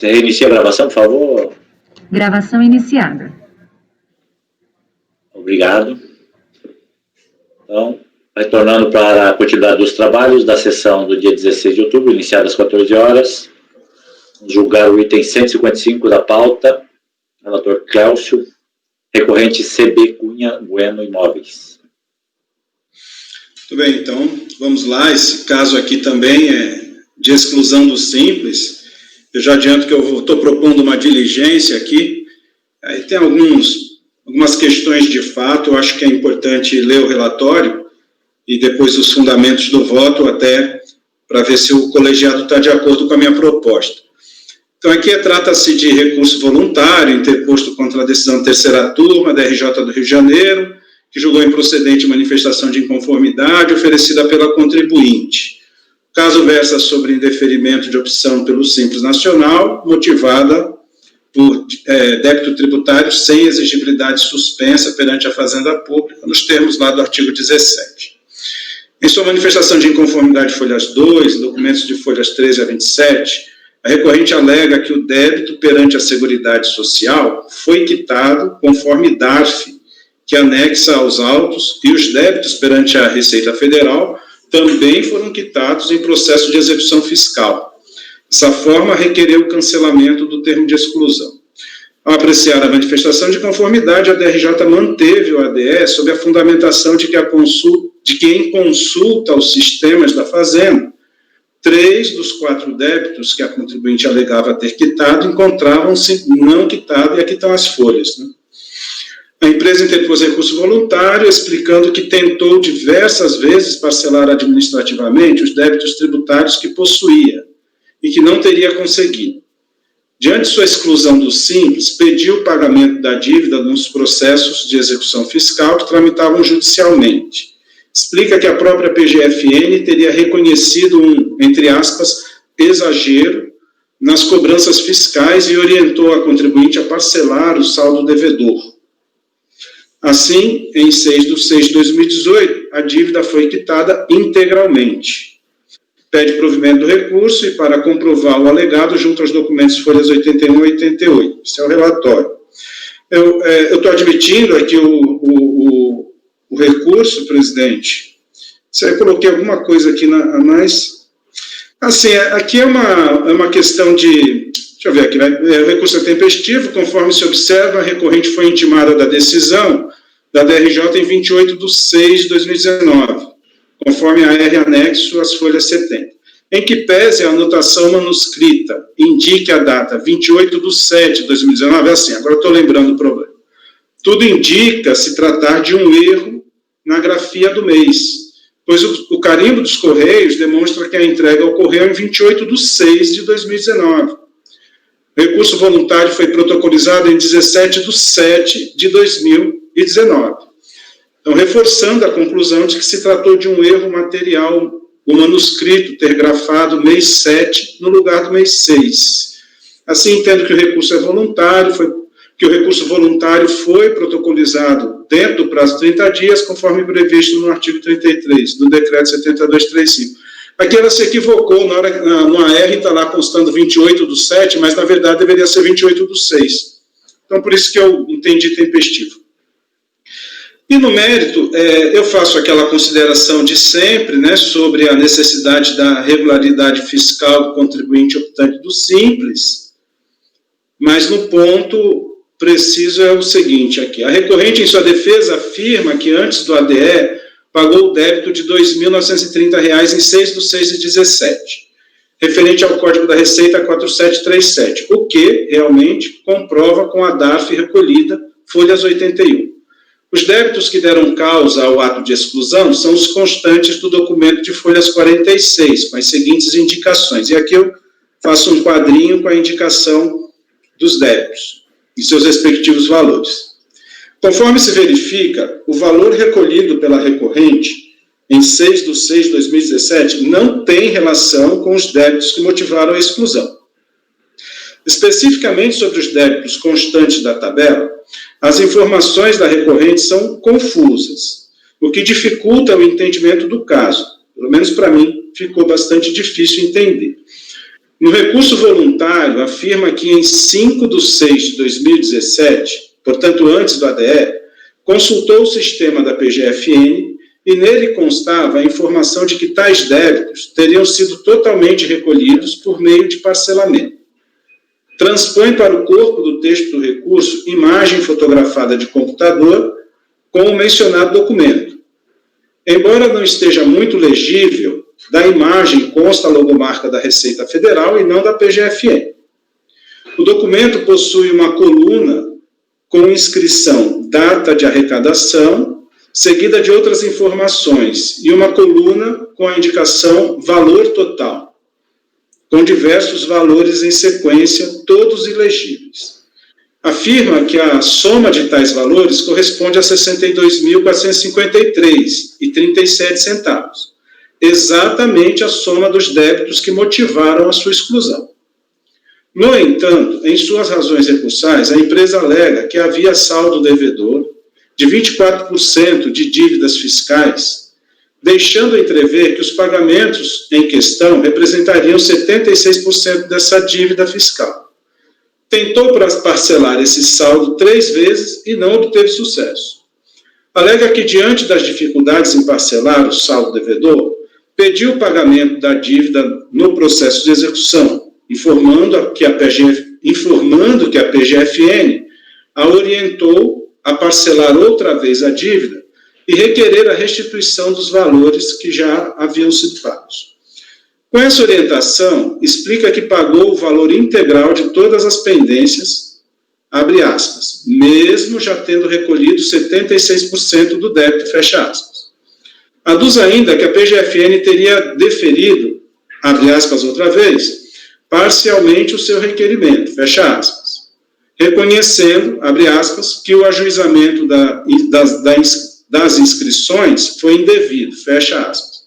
Você reinicia a gravação, por favor? Gravação iniciada. Obrigado. Então, retornando para a continuidade dos trabalhos da sessão do dia 16 de outubro, iniciada às 14 horas. Vamos julgar o item 155 da pauta. Relator Cléucio, recorrente CB Cunha Bueno Imóveis. Muito bem, então, vamos lá. Esse caso aqui também é de exclusão do simples. Eu já adianto que eu estou propondo uma diligência aqui. Aí tem algumas questões de fato, eu acho que é importante ler o relatório e depois os fundamentos do voto, até para ver se o colegiado está de acordo com a minha proposta. Então, aqui trata-se de recurso voluntário, interposto contra a decisão terceira turma da RJ do Rio de Janeiro, que julgou improcedente manifestação de inconformidade oferecida pela contribuinte. O caso versa sobre indeferimento de opção pelo Simples Nacional, motivada por débito tributário sem exigibilidade suspensa perante a Fazenda Pública, nos termos lá do artigo 17. Em sua manifestação de inconformidade, folhas 2, documentos de folhas 13 a 27, a recorrente alega que o débito perante a Seguridade Social foi quitado conforme DARF, que anexa aos autos, e os débitos perante a Receita Federal também foram quitados em processo de execução fiscal. Dessa forma, requereu o cancelamento do termo de exclusão. Ao apreciar a manifestação de conformidade, a DRJ manteve o ADE sob a fundamentação de que em consulta aos sistemas da Fazenda, 3 dos 4 débitos que a contribuinte alegava ter quitado encontravam-se não quitados, e aqui estão as folhas, né? A empresa interpôs recurso voluntário, explicando que tentou diversas vezes parcelar administrativamente os débitos tributários que possuía e que não teria conseguido. Diante de sua exclusão do Simples, pediu o pagamento da dívida nos processos de execução fiscal que tramitavam judicialmente. Explica que a própria PGFN teria reconhecido entre aspas, exagero nas cobranças fiscais e orientou a contribuinte a parcelar o saldo devedor. Assim, em 6/6/2018, a dívida foi quitada integralmente. Pede provimento do recurso e, para comprovar o alegado, junto aos documentos folhas 81 e 88. Esse é o relatório. Eu estou admitindo aqui o recurso, presidente. Eu coloquei alguma coisa aqui a mais. Assim, aqui é uma questão de... Deixa eu ver aqui, né? O recurso é tempestivo, conforme se observa, a recorrente foi intimada da decisão da DRJ em 28/6/2019, conforme a R anexo às folhas 70, em que pese a anotação manuscrita indique a data 28/7/2019, é assim, agora estou lembrando o problema. Tudo indica se tratar de um erro na grafia do mês, pois o carimbo dos Correios demonstra que a entrega ocorreu em 28/6/2019. O recurso voluntário foi protocolizado em 17/7/2019. Então, reforçando a conclusão de que se tratou de um erro material, o manuscrito ter grafado mês 7 no lugar do mês 6. Assim, entendo que o recurso é voluntário, que o recurso voluntário foi protocolizado dentro do prazo de 30 dias, conforme previsto no artigo 33 do decreto 7235. Aqui ela se equivocou, no AR está lá constando 28/7, mas na verdade deveria ser 28/6. Então, por isso que eu entendi tempestivo. E no mérito, eu faço aquela consideração de sempre, né, sobre a necessidade da regularidade fiscal do contribuinte optante do Simples, mas no ponto preciso é o seguinte aqui. A recorrente, em sua defesa, afirma que antes do ADE, pagou o débito de R$ 2.930 em 6/6/17, referente ao Código da Receita 4737, o que, realmente, comprova com a DARF recolhida, folhas 81. Os débitos que deram causa ao ato de exclusão são os constantes do documento de folhas 46, com as seguintes indicações. E aqui eu faço um quadrinho com a indicação dos débitos e seus respectivos valores. Conforme se verifica, o valor recolhido pela recorrente em 6/6/2017 não tem relação com os débitos que motivaram a exclusão. Especificamente sobre os débitos constantes da tabela, as informações da recorrente são confusas, o que dificulta o entendimento do caso. Pelo menos para mim, ficou bastante difícil entender. No recurso voluntário, afirma que em 5/6/2017, portanto antes do ADE, consultou o sistema da PGFN e nele constava a informação de que tais débitos teriam sido totalmente recolhidos por meio de parcelamento. Transpõe para o corpo do texto do recurso imagem fotografada de computador com o mencionado documento. Embora não esteja muito legível, da imagem consta a logomarca da Receita Federal e não da PGFN. O documento possui uma coluna com inscrição data de arrecadação, seguida de outras informações, e uma coluna com a indicação valor total, com diversos valores em sequência, todos ilegíveis. Afirma que a soma de tais valores corresponde a R$ 62.453,37, exatamente a soma dos débitos que motivaram a sua exclusão. No entanto, em suas razões recursais, a empresa alega que havia saldo devedor de 24% de dívidas fiscais, deixando entrever que os pagamentos em questão representariam 76% dessa dívida fiscal. Tentou parcelar esse saldo 3 vezes e não obteve sucesso. Alega que, diante das dificuldades em parcelar o saldo devedor, pediu o pagamento da dívida no processo de execução, informando que a PGFN a orientou a parcelar outra vez a dívida e requerer a restituição dos valores que já haviam sido pagos. Com essa orientação, explica que pagou o valor integral de todas as pendências, abre aspas, mesmo já tendo recolhido 76% do débito, fecha aspas. Aduz ainda que a PGFN teria deferido, abre aspas outra vez, parcialmente o seu requerimento, fecha aspas, reconhecendo, abre aspas, que o ajuizamento das inscrições foi indevido, fecha aspas,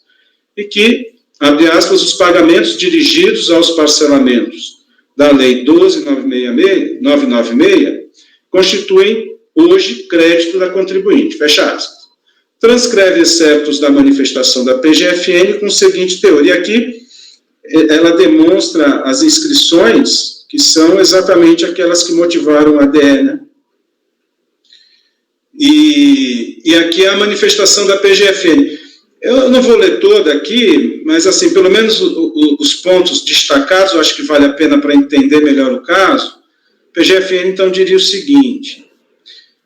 e que, abre aspas, os pagamentos dirigidos aos parcelamentos da Lei 12.996 constituem hoje crédito da contribuinte, fecha aspas. Transcreve excertos da manifestação da PGFN com o seguinte teor, e aqui ela demonstra as inscrições, que são exatamente aquelas que motivaram a ADE, né? E aqui é a manifestação da PGFN. Eu não vou ler toda aqui, mas, assim, pelo menos os pontos destacados, eu acho que vale a pena para entender melhor o caso. A PGFN, então, diria o seguinte: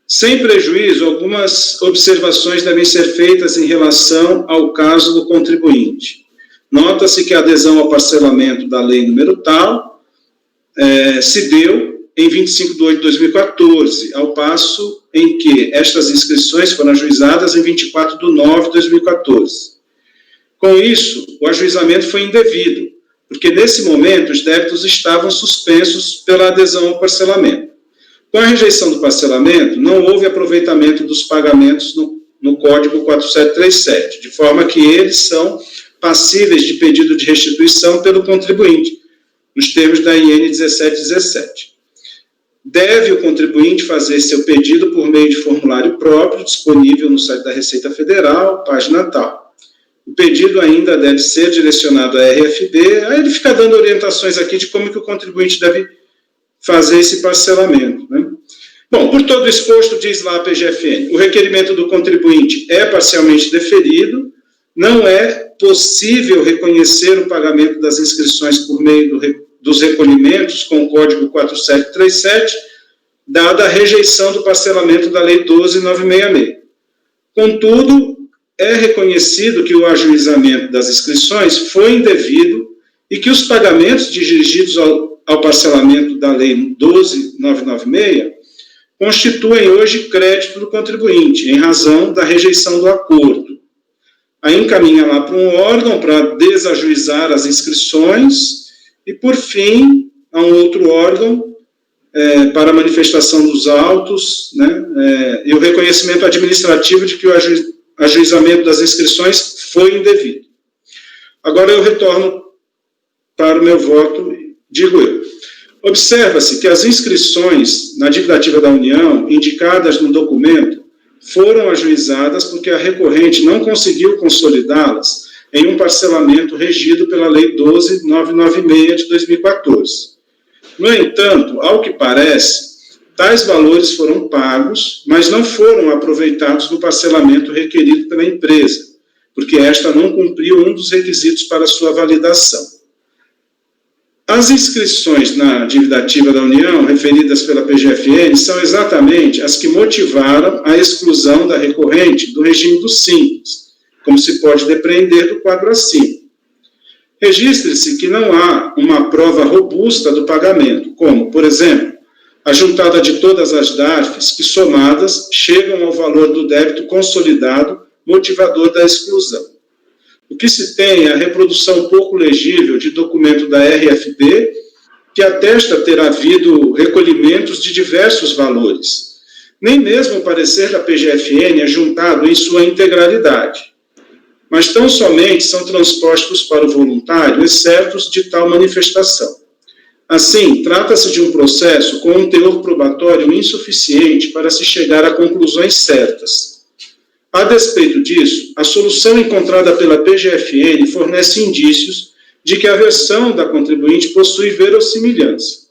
sem prejuízo, algumas observações devem ser feitas em relação ao caso do contribuinte. Nota-se que a adesão ao parcelamento da lei número tal se deu em 25 de 8 de 2014, ao passo em que estas inscrições foram ajuizadas em 24 de 9 de 2014. Com isso, o ajuizamento foi indevido, porque nesse momento os débitos estavam suspensos pela adesão ao parcelamento. Com a rejeição do parcelamento, não houve aproveitamento dos pagamentos no Código 4737, de forma que eles são passíveis de pedido de restituição pelo contribuinte, nos termos da IN 1717. Deve o contribuinte fazer seu pedido por meio de formulário próprio, disponível no site da Receita Federal, página tal. O pedido ainda deve ser direcionado à RFB, aí ele fica dando orientações aqui de como que o contribuinte deve fazer esse parcelamento, né? Bom, por todo exposto, diz lá a PGFN, o requerimento do contribuinte é parcialmente deferido, não é possível reconhecer o pagamento das inscrições por meio dos recolhimentos com o Código 4737, dada a rejeição do parcelamento da Lei 12.966. Contudo, é reconhecido que o ajuizamento das inscrições foi indevido e que os pagamentos dirigidos ao parcelamento da Lei 12.996 constituem hoje crédito do contribuinte, em razão da rejeição do acordo. Aí encaminha lá para um órgão para desajuizar as inscrições e, por fim, a um outro órgão para a manifestação dos autos, né, e o reconhecimento administrativo de que o ajuizamento das inscrições foi indevido. Agora eu retorno para o meu voto, digo eu. Observa-se que as inscrições na dívida ativa da União, indicadas no documento, foram ajuizadas porque a recorrente não conseguiu consolidá-las em um parcelamento regido pela Lei 12.996 de 2014. No entanto, ao que parece, tais valores foram pagos, mas não foram aproveitados no parcelamento requerido pela empresa, porque esta não cumpriu um dos requisitos para sua validação. As inscrições na dívida ativa da União, referidas pela PGFN, são exatamente as que motivaram a exclusão da recorrente do regime do Simples, como se pode depreender do quadro acima. Registre-se que não há uma prova robusta do pagamento, como, por exemplo, a juntada de todas as DARFs, que somadas chegam ao valor do débito consolidado, motivador da exclusão. O que se tem é a reprodução pouco legível de documento da RFD, que atesta ter havido recolhimentos de diversos valores. Nem mesmo o parecer da PGFN é juntado em sua integralidade, mas tão somente são transpostos para o voluntário excertos de tal manifestação. Assim, trata-se de um processo com um teor probatório insuficiente para se chegar a conclusões certas. A despeito disso, a solução encontrada pela PGFN fornece indícios de que a versão da contribuinte possui verossimilhança.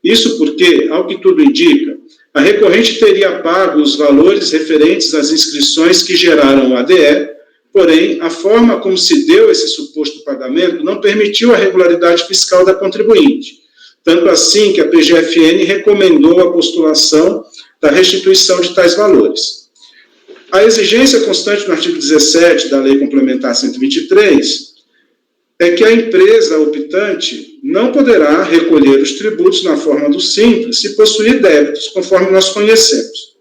Isso porque, ao que tudo indica, a recorrente teria pago os valores referentes às inscrições que geraram o ADE, porém, a forma como se deu esse suposto pagamento não permitiu a regularidade fiscal da contribuinte, tanto assim que a PGFN recomendou a postulação da restituição de tais valores. A exigência constante no artigo 17 da Lei Complementar 123 é que a empresa optante não poderá recolher os tributos na forma do Simples se possuir débitos, conforme nós conhecemos.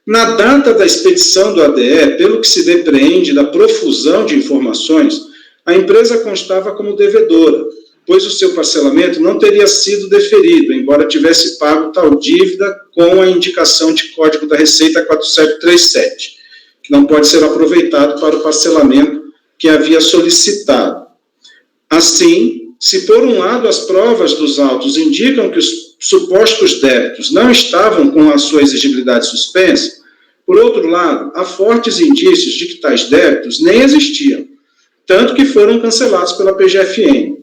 Na data da expedição do ADE, pelo que se depreende da profusão de informações, a empresa constava como devedora, pois o seu parcelamento não teria sido deferido, embora tivesse pago tal dívida com a indicação de Código da Receita 4737, que não pode ser aproveitado para o parcelamento que havia solicitado. Assim, se por um lado as provas dos autos indicam que os supostos débitos não estavam com a sua exigibilidade suspensa, por outro lado, há fortes indícios de que tais débitos nem existiam, tanto que foram cancelados pela PGFN.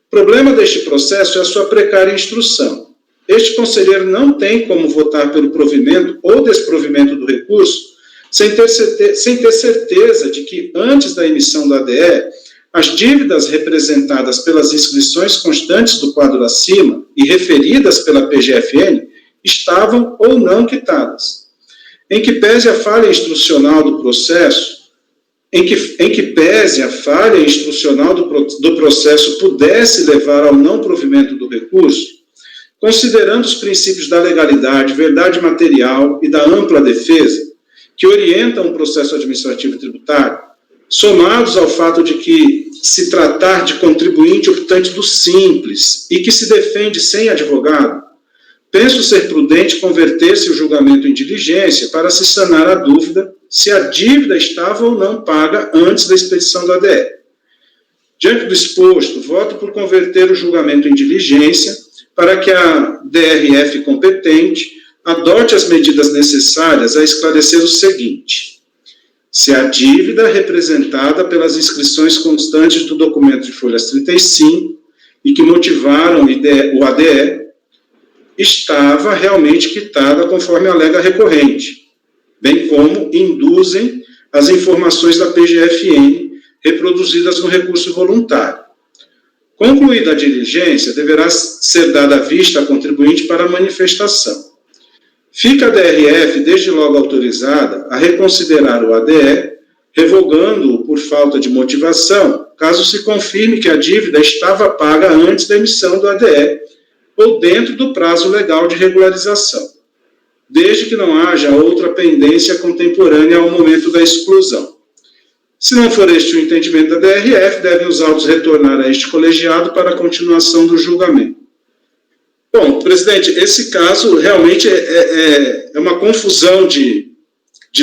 O problema deste processo é a sua precária instrução. Este conselheiro não tem como votar pelo provimento ou desprovimento do recurso sem ter certeza de que, antes da emissão do ADE, as dívidas representadas pelas inscrições constantes do quadro acima e referidas pela PGFN estavam ou não quitadas. Em que pese a falha instrucional do processo, do processo pudesse levar ao não provimento do recurso, considerando os princípios da legalidade, verdade material e da ampla defesa, que orientam o processo administrativo e tributário, somados ao fato de que se tratar de contribuinte optante do Simples e que se defende sem advogado, penso ser prudente converter-se o julgamento em diligência para se sanar a dúvida se a dívida estava ou não paga antes da expedição do ADE. Diante do exposto, voto por converter o julgamento em diligência para que a DRF competente adote as medidas necessárias a esclarecer o seguinte: se a dívida representada pelas inscrições constantes do documento de folhas 35 e que motivaram o ADE estava realmente quitada conforme alega a recorrente, bem como induzem as informações da PGFN reproduzidas no recurso voluntário. Concluída a diligência, deverá ser dada vista à contribuinte para a manifestação. Fica a DRF, desde logo autorizada, a reconsiderar o ADE, revogando-o por falta de motivação, caso se confirme que a dívida estava paga antes da emissão do ADE ou dentro do prazo legal de regularização, desde que não haja outra pendência contemporânea ao momento da exclusão. Se não for este o entendimento da DRF, devem os autos retornar a este colegiado para a continuação do julgamento. Bom, presidente, esse caso realmente é uma confusão de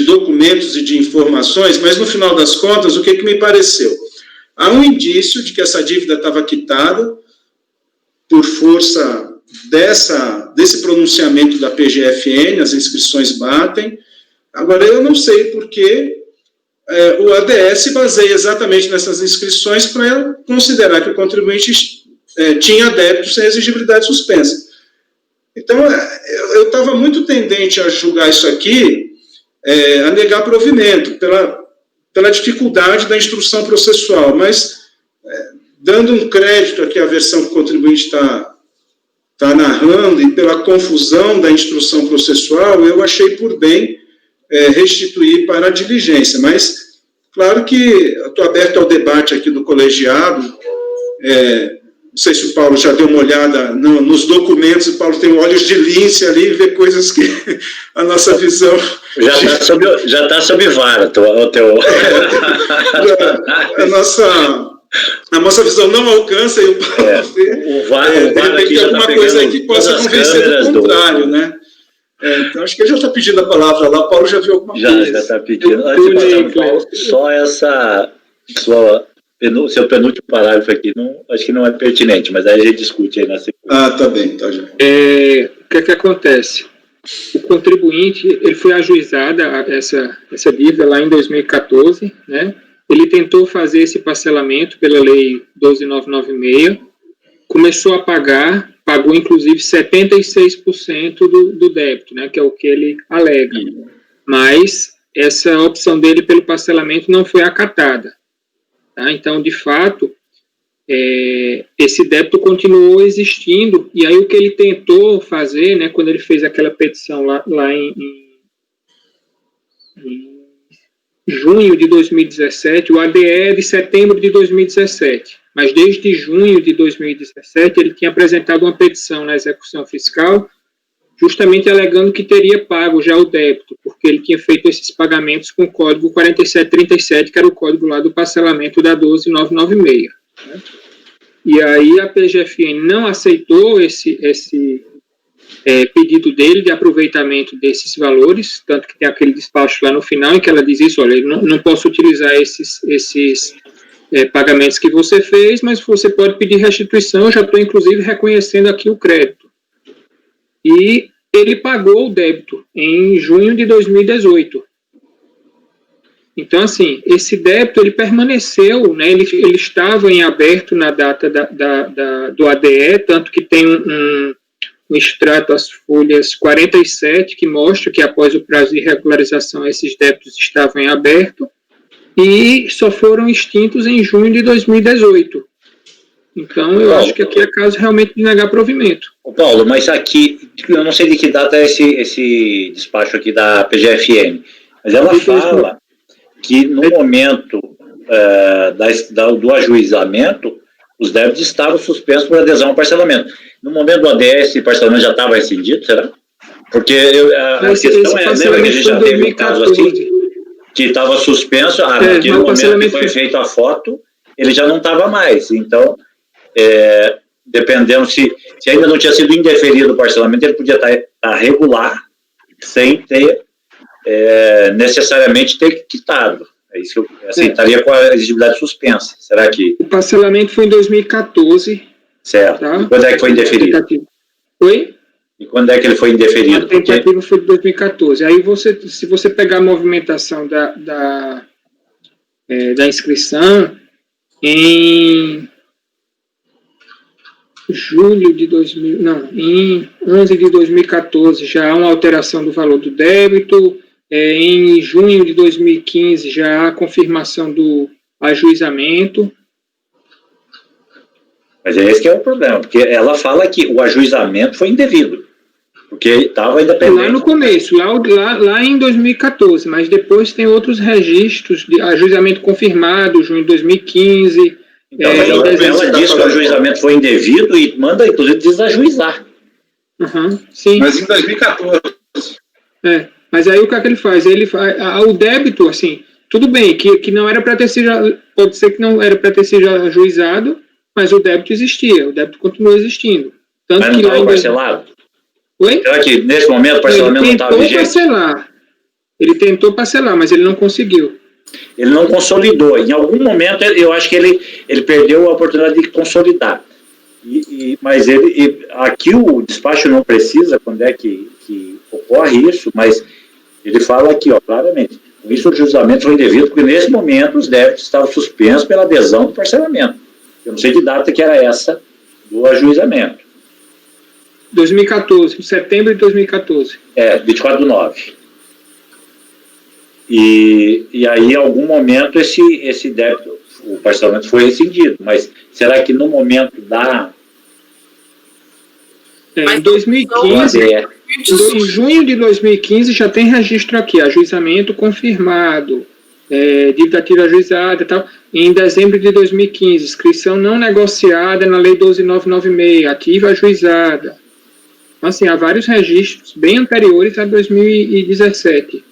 documentos e de informações, mas no final das contas, o que me pareceu? Há um indício de que essa dívida estava quitada por força desse pronunciamento da PGFN, as inscrições batem. Agora, eu não sei por que o ADS se baseia exatamente nessas inscrições para considerar que o contribuinte tinha débito sem exigibilidade suspensa. Então, eu estava muito tendente a julgar isso aqui, a negar provimento, pela dificuldade da instrução processual, mas, dando um crédito aqui à versão que o contribuinte está narrando e pela confusão da instrução processual, eu achei por bem restituir para a diligência, mas, claro que estou aberto ao debate aqui do colegiado, não sei se o Paulo já deu uma olhada nos documentos, o Paulo tem olhos de lince ali e vê coisas que a nossa visão... Já está sob vara, a nossa visão não alcança e o Paulo o VAR tem alguma coisa aí que possa convencer do contrário, né? Então, acho que ele já está pedindo a palavra lá, o Paulo já viu alguma coisa. Já está pedindo. Antes de passar, Paulo, só seu penúltimo parágrafo aqui, acho que não é pertinente, mas aí a gente discute aí na sequência. Tá bem, tá já. O que acontece? O contribuinte, ele foi ajuizado essa dívida lá em 2014, né? Ele tentou fazer esse parcelamento pela lei 12.996, começou a pagar, pagou inclusive 76% do débito, né? Que é o que ele alega. Mas essa opção dele pelo parcelamento não foi acatada. Tá? Então, de fato, esse débito continuou existindo, e aí o que ele tentou fazer, né, quando ele fez aquela petição lá em junho de 2017, o ADE é de setembro de 2017, mas desde junho de 2017 ele tinha apresentado uma petição na execução fiscal, justamente alegando que teria pago já o débito, porque ele tinha feito esses pagamentos com o código 4737, que era o código lá do parcelamento da 12.996. Né? E aí a PGFN não aceitou esse pedido dele de aproveitamento desses valores, tanto que tem aquele despacho lá no final em que ela diz isso, olha, eu não posso utilizar esses pagamentos que você fez, mas você pode pedir restituição, eu já estou inclusive reconhecendo aqui o crédito. E ele pagou o débito em junho de 2018. Então, assim, esse débito, ele permaneceu, né, ele estava em aberto na data do ADE, tanto que tem um extrato, as folhas 47, que mostra que após o prazo de regularização, esses débitos estavam em aberto, e só foram extintos em junho de 2018. Então, eu acho que aqui é caso realmente de negar provimento. Paulo, mas aqui, eu não sei de que data é esse despacho aqui da PGFN, mas ela fala que no momento do ajuizamento, os débitos estavam suspensos por adesão ao parcelamento. No momento do ADS, esse parcelamento já estava rescindido, será? Porque a questão lembra que a gente já teve um caso assim, que estava suspenso, naquele momento que foi feita a foto, ele já não estava mais. Então, dependendo se ainda não tinha sido indeferido o parcelamento, ele podia estar regular, sem ter necessariamente ter quitado. É isso que eu aceitaria com a exigibilidade suspensa. Será que... O parcelamento foi em 2014. Certo. Tá? E quando é que foi indeferido? Oi? E quando é que ele foi indeferido? A tentativa foi de 2014. Aí, se você pegar a movimentação da inscrição, em julho de 2000... Não, em 11 de 2014 já há uma alteração do valor do débito. Em junho de 2015 já há a confirmação do ajuizamento. Mas esse que é o problema, porque ela fala que o ajuizamento foi indevido, porque estava independente. Lá no começo, lá em 2014, mas depois tem outros registros de ajuizamento confirmado, junho de 2015. Então, ela diz que o ajuizamento foi indevido e manda, inclusive, desajuizar. Sim. Mas em 2014. Mas aí o que é que ele faz? Ele faz o débito, assim, tudo bem, que não era para ter sido, pode ser que não era para ter sido ajuizado, mas o débito existia, o débito continua existindo. Tanto mas não estava parcelado? Oi? Será que nesse momento o parcelamento não estava vigente? Ele tentou parcelar, mas ele não conseguiu. Ele não consolidou. Em algum momento, eu acho que ele perdeu a oportunidade de consolidar. Mas aqui o despacho não precisa quando é que ocorre isso, mas ele fala aqui, claramente, Isso o ajustamento foi indevido, porque nesse momento os débitos estavam suspensos pela adesão do parcelamento. Eu não sei que data que era essa do ajuizamento. 2014, setembro de 2014. 24/9. E aí, em algum momento, esse débito, o parcelamento foi rescindido. Mas será que no momento Em 2015, em junho de 2015, já tem registro aqui, ajuizamento confirmado, dívida ativa ajuizada e tal. Em dezembro de 2015, inscrição não negociada na Lei 12.996, ativa ajuizada. Então, assim, há vários registros bem anteriores a 2017.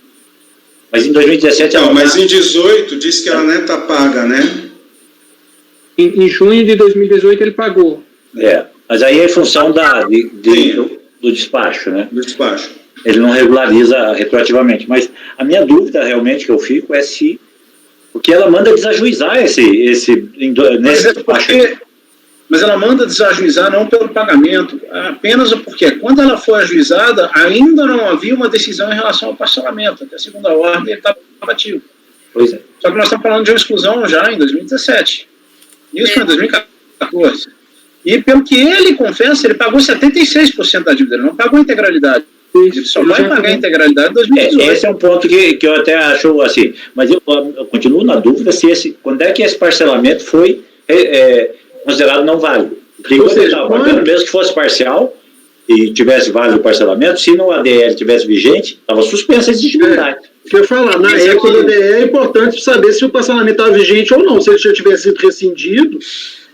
Mas em 2017... Não, mas em 2018 disse que ela nem está paga, né? Em junho de 2018 ele pagou. Mas aí é em função do despacho, né? Do despacho. Ele não regulariza retroativamente. Mas a minha dúvida realmente que eu fico é se... Porque ela manda desajuizar nesse despacho. Mas ela manda desajuizar não pelo pagamento, apenas porque quando ela foi ajuizada, ainda não havia uma decisão em relação ao parcelamento. Até a segunda ordem ele estava ativo. Pois é. Só que nós estamos falando de uma exclusão já em 2017. Isso foi em 2014. E pelo que ele confessa, ele pagou 76% da dívida, ele não pagou a integralidade. Ele só vai pagar a integralidade em 2018. Esse é um ponto que eu até acho assim, mas eu continuo na dúvida quando é que esse parcelamento foi considerado não válido. Porque enquanto ele estava pagando, mesmo que fosse parcial e tivesse válido o parcelamento, se no ADL tivesse vigente, estava suspensa a exigibilidade. Eu ia falar, na época do ADL é importante saber se o parcelamento estava vigente ou não. Se ele já tivesse sido rescindido...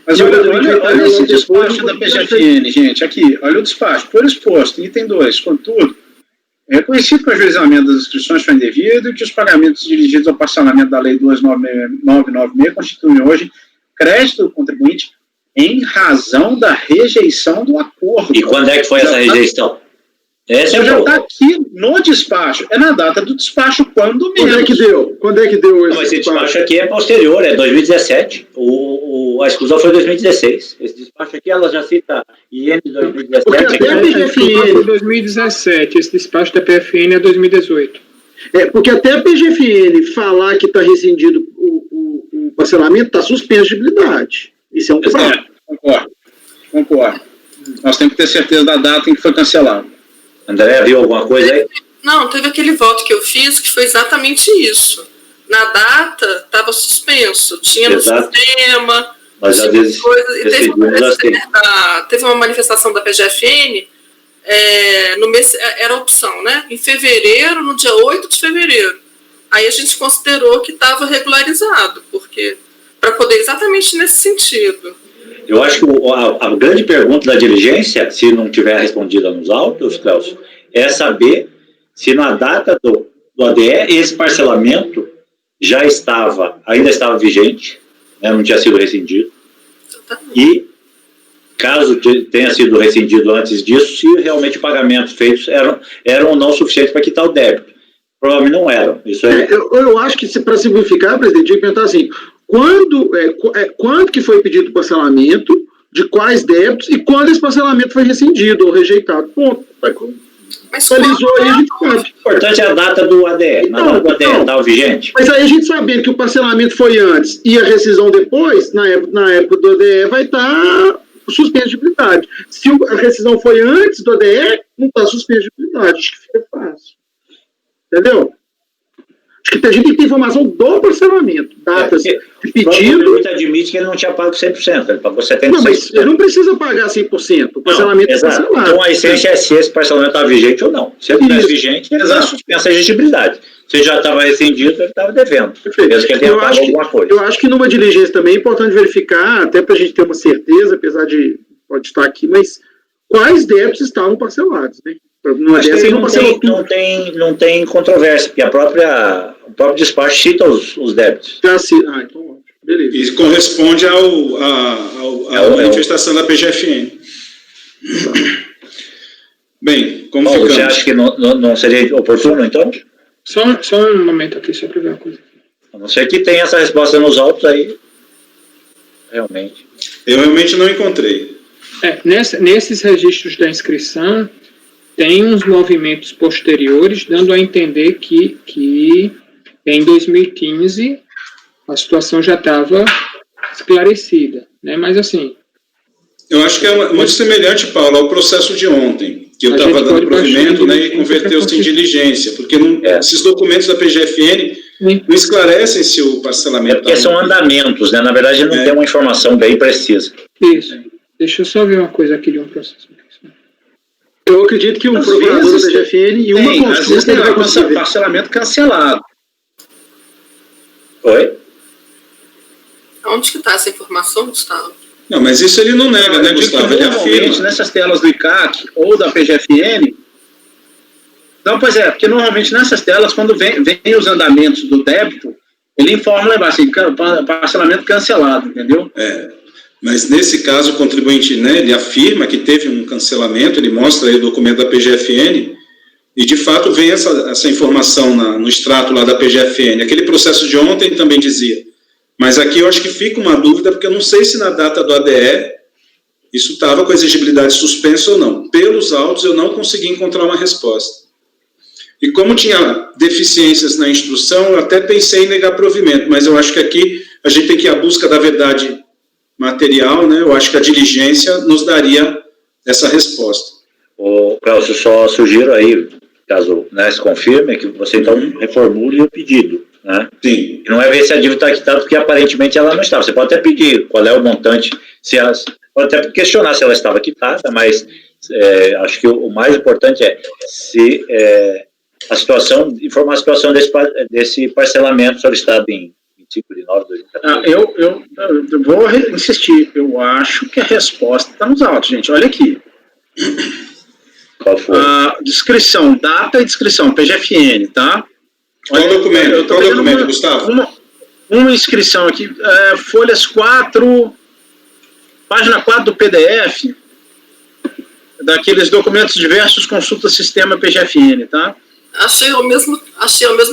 Mas olha esse despacho da PGFN, gente, aqui, olha o despacho, por exposto, item 2, contudo, é reconhecido que o ajuizamento das inscrições foi indevido e que os pagamentos dirigidos ao parcelamento da Lei 2.996 constituem hoje crédito do contribuinte em razão da rejeição do acordo. E quando é que foi essa rejeição? Esse já está aqui no despacho, é na data do despacho, quando mesmo. Quando é que deu esse esse despacho aqui é posterior, é 2017, a exclusão foi 2016. Esse despacho aqui, ela já cita IN de 2017. Porque até a PGFN... É 2017, esse despacho da PFN é 2018. Porque até a PGFN falar que está rescindido o parcelamento, está suspenso a exigibilidade. Isso é um fato. Concordo. Nós temos que ter certeza da data em que foi cancelado. André, viu alguma coisa aí? Não, teve aquele voto que eu fiz que foi exatamente isso. Na data, estava suspenso. Tinha no sistema, mas às vezes teve uma manifestação da PGFN, no mês, era opção, né? Em fevereiro, no dia 8 de fevereiro. Aí a gente considerou que estava regularizado, porque para poder exatamente nesse sentido. Eu acho que a grande pergunta da diligência, se não tiver respondida nos autos, Cláudio, é saber se na data do ADE esse parcelamento ainda estava vigente, né, não tinha sido rescindido, e caso tenha sido rescindido antes disso, se realmente pagamentos feitos eram ou não suficientes para quitar o débito. Provavelmente não eram. Isso eu acho que, para simplificar, presidente, eu ia perguntar assim, quando que foi pedido o parcelamento, de quais débitos e quando esse parcelamento foi rescindido ou rejeitado. Ponto. Atualizou aí, a gente sabe. O importante é a data do ADE. Na data do ADE estava vigente. Mas aí a gente sabendo que o parcelamento foi antes e a rescisão depois, na época do ADE vai estar suspensa a exigibilidade. Se a rescisão foi antes do ADE, não está suspensa a exigibilidade. Acho que fica fácil. Entendeu? Acho que a gente tem que ter informação do parcelamento, datas de pedido. Ele admite que ele não tinha pago 100%, ele pagou 76%. Não, mas ele não precisa pagar 100%, o parcelamento é parcelado. Então a essência é se esse parcelamento está vigente ou não. Se ele estivesse vigente, ele está suspensa a exigibilidade. Se já estava rescindido, ele estava devendo. Mesmo que ele tenha pago alguma coisa. Eu acho que numa diligência também é importante verificar, até para a gente ter uma certeza, apesar de pode estar aqui, mas quais débitos estavam parcelados, né? Não tem controvérsia, porque o próprio despacho cita os débitos. Então, beleza. E corresponde à manifestação da PGFN. Bem, como Paulo, ficamos? você acha que não seria oportuno, então? Só um momento aqui, só para ver uma coisa. A não ser que tenha essa resposta nos autos aí, realmente. Eu realmente não encontrei. Nesses registros da inscrição, tem uns movimentos posteriores dando a entender que Em 2015, a situação já estava esclarecida, né? Mas assim... Eu acho que é muito semelhante, Paulo, ao processo de ontem, que eu A estava gente dando pode provimento, baixar né, e converteu-se em diligência, porque esses documentos da PGFN Sim. não esclarecem se o parcelamento... Porque são andamentos, né? Na verdade, não tem uma informação bem precisa. Isso. Deixa eu só ver uma coisa aqui de um processo. Eu acredito que um Às procurador vezes, da PGFN e uma às vezes consulta tem ele vai conseguir ver. parcelamento cancelado. Oi? Onde que está essa informação, Gustavo? Não, mas isso ele não nega, né, Eu digo que Gustavo? Ele normalmente, afirma. nessas telas do ICAC ou da PGFN... Não, pois é, porque normalmente nessas telas, quando vem os andamentos do débito, ele informa lá embaixo, assim, parcelamento cancelado, entendeu? Mas nesse caso o contribuinte, né, ele afirma que teve um cancelamento, ele mostra aí o documento da PGFN, e de fato vem essa informação no extrato lá da PGFN. Aquele processo de ontem também dizia. Mas aqui eu acho que fica uma dúvida, porque eu não sei se na data do ADE isso estava com exigibilidade suspensa ou não. Pelos autos eu não consegui encontrar uma resposta. E como tinha deficiências na instrução, eu até pensei em negar provimento, mas eu acho que aqui a gente tem que ir à busca da verdade material, né? Eu acho que a diligência nos daria essa resposta. O Cláudio, só sugiro aí, caso se confirme, que você então reformule o pedido, né? Sim. E não é ver se a dívida está quitada, porque aparentemente ela não estava. Você pode até pedir qual é o montante, pode até questionar se ela estava quitada, mas acho que o mais importante é se informar a situação desse parcelamento solicitado em 25 de nove de 2014. Eu vou insistir, eu acho que a resposta está nos autos, gente, olha aqui. Qual foi? Descrição, data e descrição, PGFN, tá? Qual documento, Gustavo? Uma inscrição aqui, folhas 4, página 4 do PDF, daqueles documentos diversos, consulta sistema PGFN, tá? Achei ao mesmo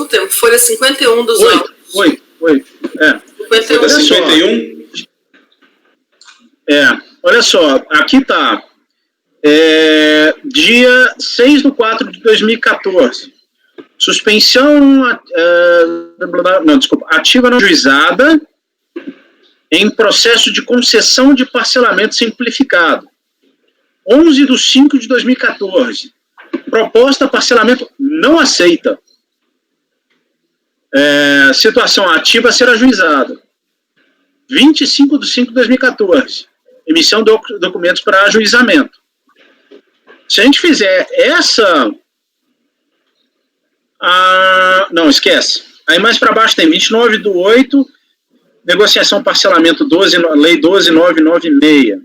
tempo. Folha 51 dos autos. 8. 51. Folha 51? Olha só, aqui tá. Dia 6/4 de 2014. Suspensão, ativa não ajuizada em processo de concessão de parcelamento simplificado. 11/5 de 2014. Proposta parcelamento não aceita. Situação ativa a ser ajuizada. 25/5 de 2014. Emissão de documentos para ajuizamento. Se a gente fizer essa... não, esquece. Aí mais para baixo tem 29/8, negociação parcelamento 12, lei 12.996.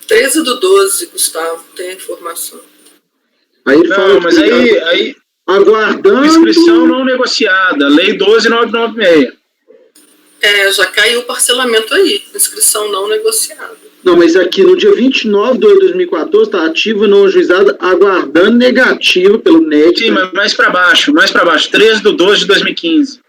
13/12, Gustavo, tem a informação. Aí ele fala Não, mas aí aguardando... inscrição não negociada, lei 12.996. Já caiu o parcelamento aí, inscrição não negociada. Não, mas aqui no dia 29 de 2014 está ativa não ajuizada, aguardando negativa pelo NET. Sim, mas mais para baixo, 13/12 de 2015.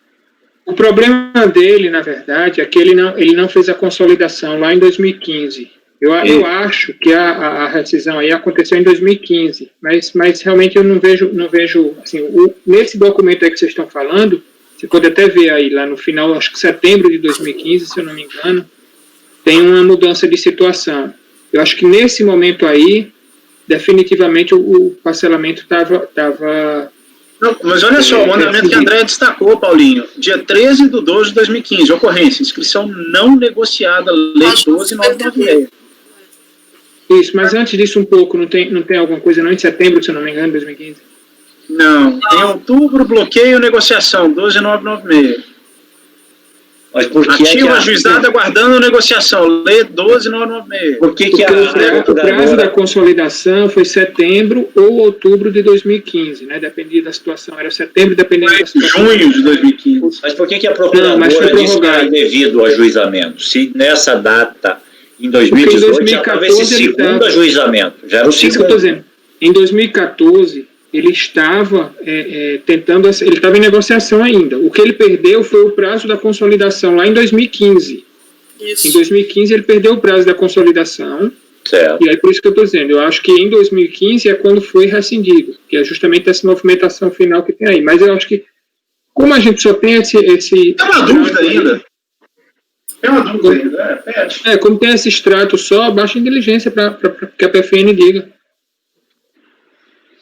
O problema dele, na verdade, é que ele não fez a consolidação lá em 2015. Eu acho que a rescisão aí aconteceu em 2015, mas realmente eu não vejo assim, nesse documento aí que vocês estão falando, você pode até ver aí lá no final, acho que setembro de 2015, se eu não me engano, tem uma mudança de situação. Eu acho que nesse momento aí, definitivamente o parcelamento estava... Não, mas olha só, o andamento que a André destacou, Paulinho, dia 13/12 de 2015, ocorrência, inscrição não negociada, lei 12.996. Isso, mas antes disso um pouco, não tem alguma coisa não em setembro, se eu não me engano, de 2015? Não, em outubro, bloqueio, negociação, 12.996. Mas por que ativa ajuizada aguardando negociação, lei 12.996. Por que o prazo da consolidação foi setembro ou outubro de 2015, né? Dependia da situação, era setembro, dependendo da situação. Junho de 2015. Mas por que a procuradora disse que era devido ao ajuizamento? Se nessa data, em 2018, já estava esse segundo ajuizamento, já era o segundo. Isso que eu estou dizendo. Em 2014, ele estava ele estava em negociação ainda. O que ele perdeu foi o prazo da consolidação lá em 2015. Isso. Em 2015 ele perdeu o prazo da consolidação Certo. E aí, por isso que eu estou dizendo, eu acho que em 2015 é quando foi rescindido, que é justamente essa movimentação final que tem aí. Mas eu acho que, como a gente só tem esse Tem uma dúvida ainda. Tem uma dúvida ainda. como tem esse extrato só, baixa em diligência para que a PFN diga.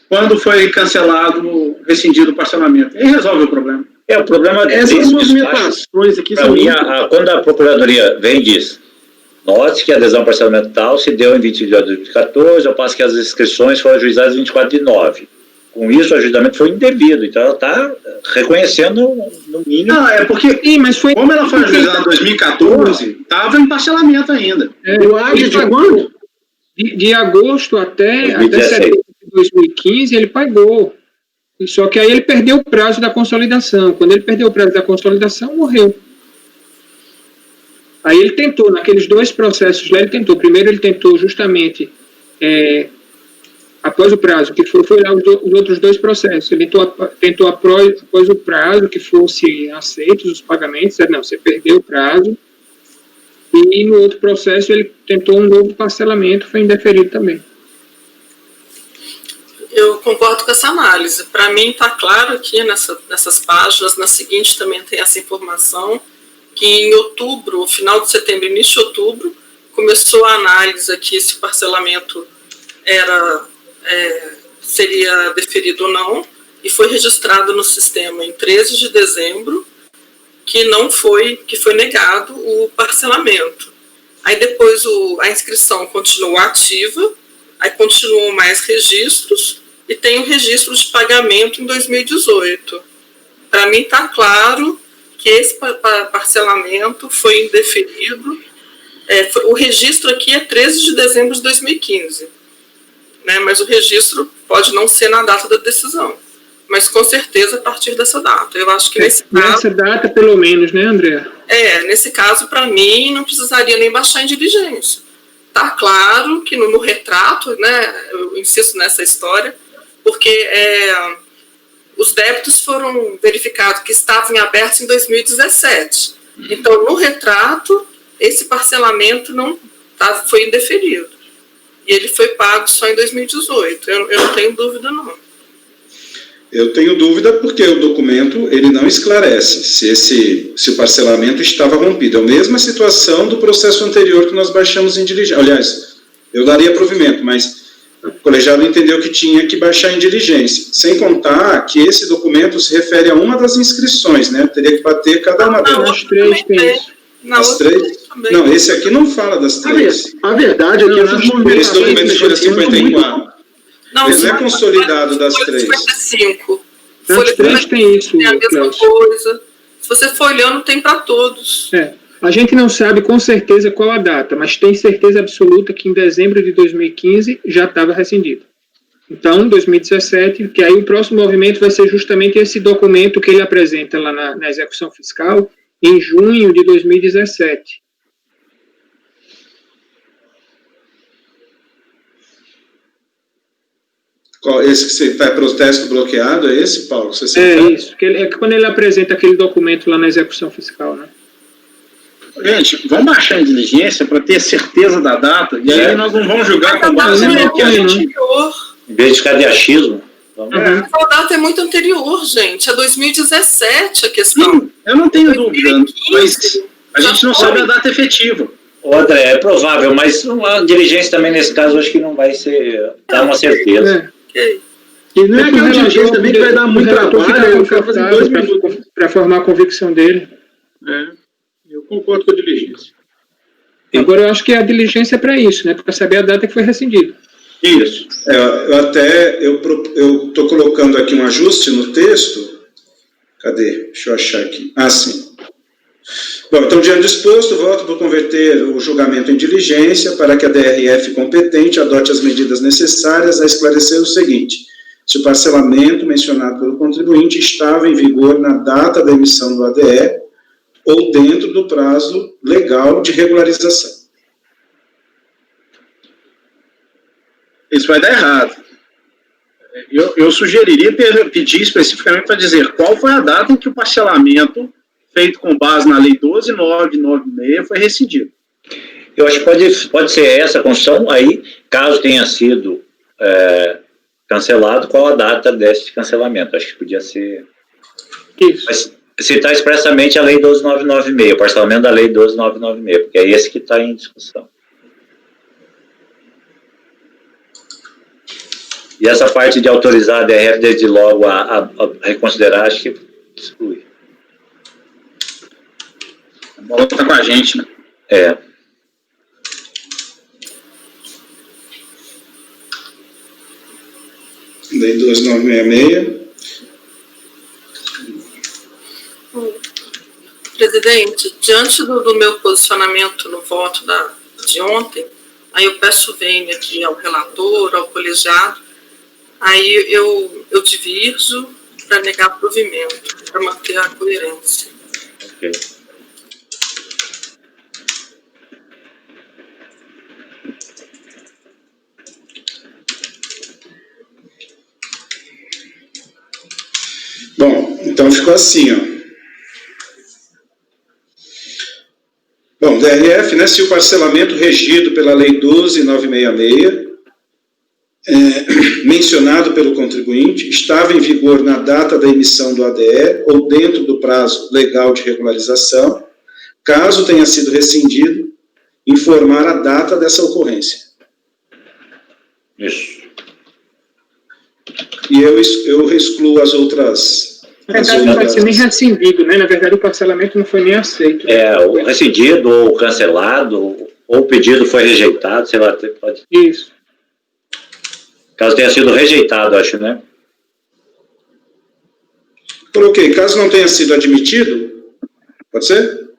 Quando foi cancelado, rescindido o parcelamento. E resolve o problema. O problema Essas desse movimentações aqui para são mim, muito... quando a Procuradoria vem e diz, note que a adesão parcelamental se deu em 20 de 2014, ao passo que as inscrições foram ajuizadas em 24 de 9. Com isso, o ajuizamento foi indevido. Então, ela está reconhecendo, no mínimo... Não, é porque, Sim, mas foi... como ela foi ajuizada em 2014, estava em parcelamento ainda. O AD de quando? De agosto até 2016. setembro de 2015, ele pagou. Só que aí ele perdeu o prazo da consolidação. Quando ele perdeu o prazo da consolidação, morreu. Aí ele tentou, naqueles dois processos lá, ele tentou. Primeiro ele tentou justamente, após o prazo, que foi lá os outros dois processos. Ele tentou após o prazo que fosse aceitos os pagamentos. Não, você perdeu o prazo. E no outro processo ele tentou um novo parcelamento, foi indeferido também. Eu concordo com essa análise. Para mim está claro aqui nessas páginas, na seguinte também tem essa informação, que em outubro, final de setembro, início de outubro, começou a análise aqui se o parcelamento seria deferido ou não, e foi registrado no sistema em 13 de dezembro, que foi negado o parcelamento. Aí depois a inscrição continuou ativa, aí continuou mais registros, e tem o registro de pagamento em 2018. Para mim está claro que esse parcelamento foi indeferido. O registro aqui é 13 de dezembro de 2015, né? Mas o registro pode não ser na data da decisão, mas com certeza a partir dessa data. Eu acho que nesse caso... Nessa data, pelo menos, né, André? Nesse caso, para mim, não precisaria nem baixar em diligência. Está claro que no retrato, né, eu insisto nessa história, porque os débitos foram verificados que estavam abertos em 2017. Então, no retrato, esse parcelamento foi indeferido. E ele foi pago só em 2018. Eu não tenho dúvida, não. Eu tenho dúvida porque o documento ele não esclarece se o parcelamento estava rompido. É a mesma situação do processo anterior que nós baixamos em diligência. Aliás, eu daria provimento, mas o colegiado entendeu que tinha que baixar em diligência. Sem contar que esse documento se refere a uma das inscrições, né? Teria que bater cada uma delas. As três tem isso. As três? Não, esse aqui não fala das três. A verdade é que essas Esse documento de folha 54. Não, ele não é consolidado das três. 55. As três tem isso, é a mesma Cláudio. coisa. Se você for olhando, tem para todos. A gente não sabe com certeza qual a data, mas tem certeza absoluta que em dezembro de 2015 já estava rescindido. Então, 2017, que aí o próximo movimento vai ser justamente esse documento que ele apresenta lá na execução fiscal em junho de 2017. Esse que você está protesto bloqueado, é esse, Paulo? Isso. Quando ele apresenta aquele documento lá na execução fiscal, né? Gente, vamos baixar em diligência para ter certeza da data, e aí nós não vamos julgar com base no que a gente... Em vez de ficar de achismo. A data é muito anterior, gente. É 2017 a questão. Eu não tenho dúvida, mas a gente não sabe a data efetiva. André, é provável, mas a diligência também nesse caso acho que não vai dar uma certeza. E não é aquela diligência também que vai dar muito trabalho, vai fazer 2 minutos. Para formar a convicção dele. Eu concordo com a diligência. Agora eu acho que a diligência é para isso, né? Para saber a data que foi rescindido. Isso. Eu estou colocando aqui um ajuste no texto. Cadê? Deixa eu achar aqui. Sim. Bom, então, diante disposto, voto por converter o julgamento em diligência para que a DRF competente adote as medidas necessárias a esclarecer o seguinte: se o parcelamento mencionado pelo contribuinte estava em vigor na data da emissão do ADE ou dentro do prazo legal de regularização. Isso vai dar errado. Eu sugeriria pedir especificamente para dizer qual foi a data em que o parcelamento feito com base na Lei 12.996 foi rescindido. Eu acho que pode ser essa a construção, aí, caso tenha sido cancelado, qual a data desse cancelamento? Acho que podia ser... Isso. Mas citar expressamente a Lei 12.996, o parcelamento da Lei 12.996, porque é esse que está em discussão. E essa parte de autorizar a DRF desde logo a reconsiderar, acho que exclui. A bola está com a gente, né? É. Lei 12.966. Presidente, diante do meu posicionamento no voto de ontem, aí eu peço vênia aqui ao relator, ao colegiado, aí eu divirjo para negar provimento, para manter a coerência. Ok. Bom, então ficou assim, ó. Bom, DRF, né, se o parcelamento regido pela Lei 12.966, mencionado pelo contribuinte, estava em vigor na data da emissão do ADE ou dentro do prazo legal de regularização, caso tenha sido rescindido, informar a data dessa ocorrência. Isso. E eu excluo as outras... Na verdade, não vai ser nem rescindido, né? Na verdade, o parcelamento não foi nem aceito. O rescindido, ou cancelado, ou o pedido foi rejeitado, sei lá, pode... Isso. Caso tenha sido rejeitado, acho, né? Coloquei, caso não tenha sido admitido, pode ser?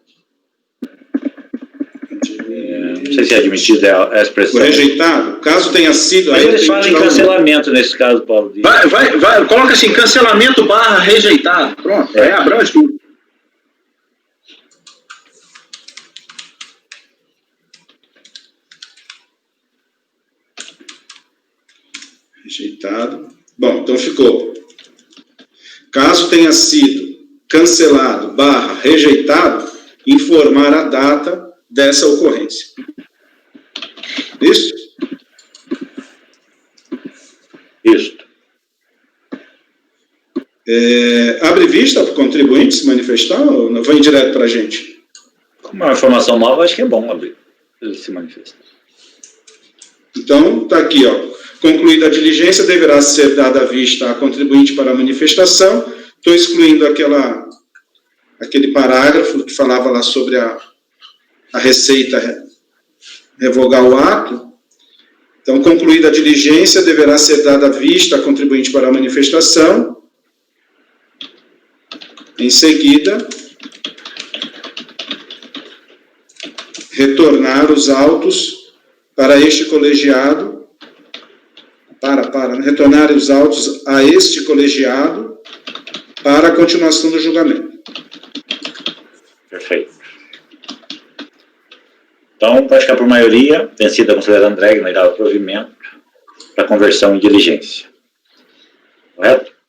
Não sei se é admitido a expressão. Foi rejeitado, caso tenha sido... Mas aí eles falam em cancelamento nesse caso, Paulo. Vai, coloca assim, cancelamento / rejeitado. Pronto, aí abrange tudo. Rejeitado. Bom, então ficou. Caso tenha sido cancelado / rejeitado, informar a data dessa ocorrência. Isso? Isso. Abre vista para o contribuinte se manifestar ou não? Vai direto para a gente? Como é uma informação nova, acho que é bom abrir. Ele se manifesta. Então, está aqui, ó. Concluída a diligência, deverá ser dada vista a contribuinte para a manifestação. Estou excluindo aquele parágrafo que falava lá sobre a Receita revogar o ato. Então, concluída a diligência, deverá ser dada vista a contribuinte para a manifestação. Em seguida, retornar os autos para este colegiado, retornar os autos a este colegiado para a continuação do julgamento. Perfeito. Então, pode ficar por maioria, vencida considerando entregue na idade do provimento, para conversão em diligência. Correto?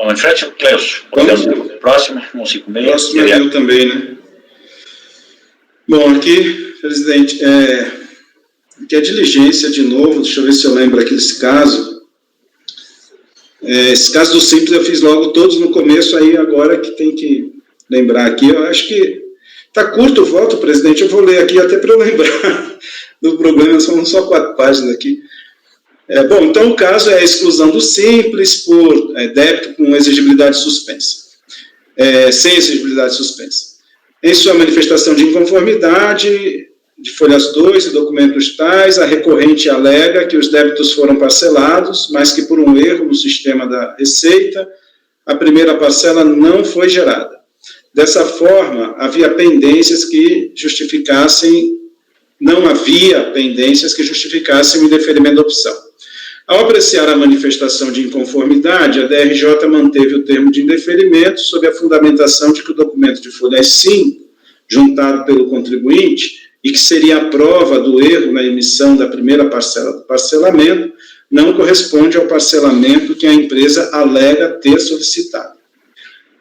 Vamos em frente, Cleus. Próximo, 156. Próximo é eu também, né? Bom, aqui, presidente, aqui a diligência, de novo, deixa eu ver se eu lembro aqui desse caso. Esse caso do Simples eu fiz logo todos no começo, aí agora que tem que lembrar aqui. Eu acho que está curto o voto, presidente, eu vou ler aqui até para eu lembrar do problema, são só 4 páginas aqui. Bom, então o caso é a exclusão do Simples por débito com exigibilidade suspensa. sem exigibilidade suspensa. Em sua manifestação de inconformidade, de folhas 2 e documentos tais, a recorrente alega que os débitos foram parcelados, mas que por um erro no sistema da Receita, a primeira parcela não foi gerada. Dessa forma, não havia pendências que justificassem o indeferimento da opção. Ao apreciar a manifestação de inconformidade, a DRJ manteve o termo de indeferimento sob a fundamentação de que o documento de folha 5, juntado pelo contribuinte, e que seria a prova do erro na emissão da primeira parcela do parcelamento, não corresponde ao parcelamento que a empresa alega ter solicitado.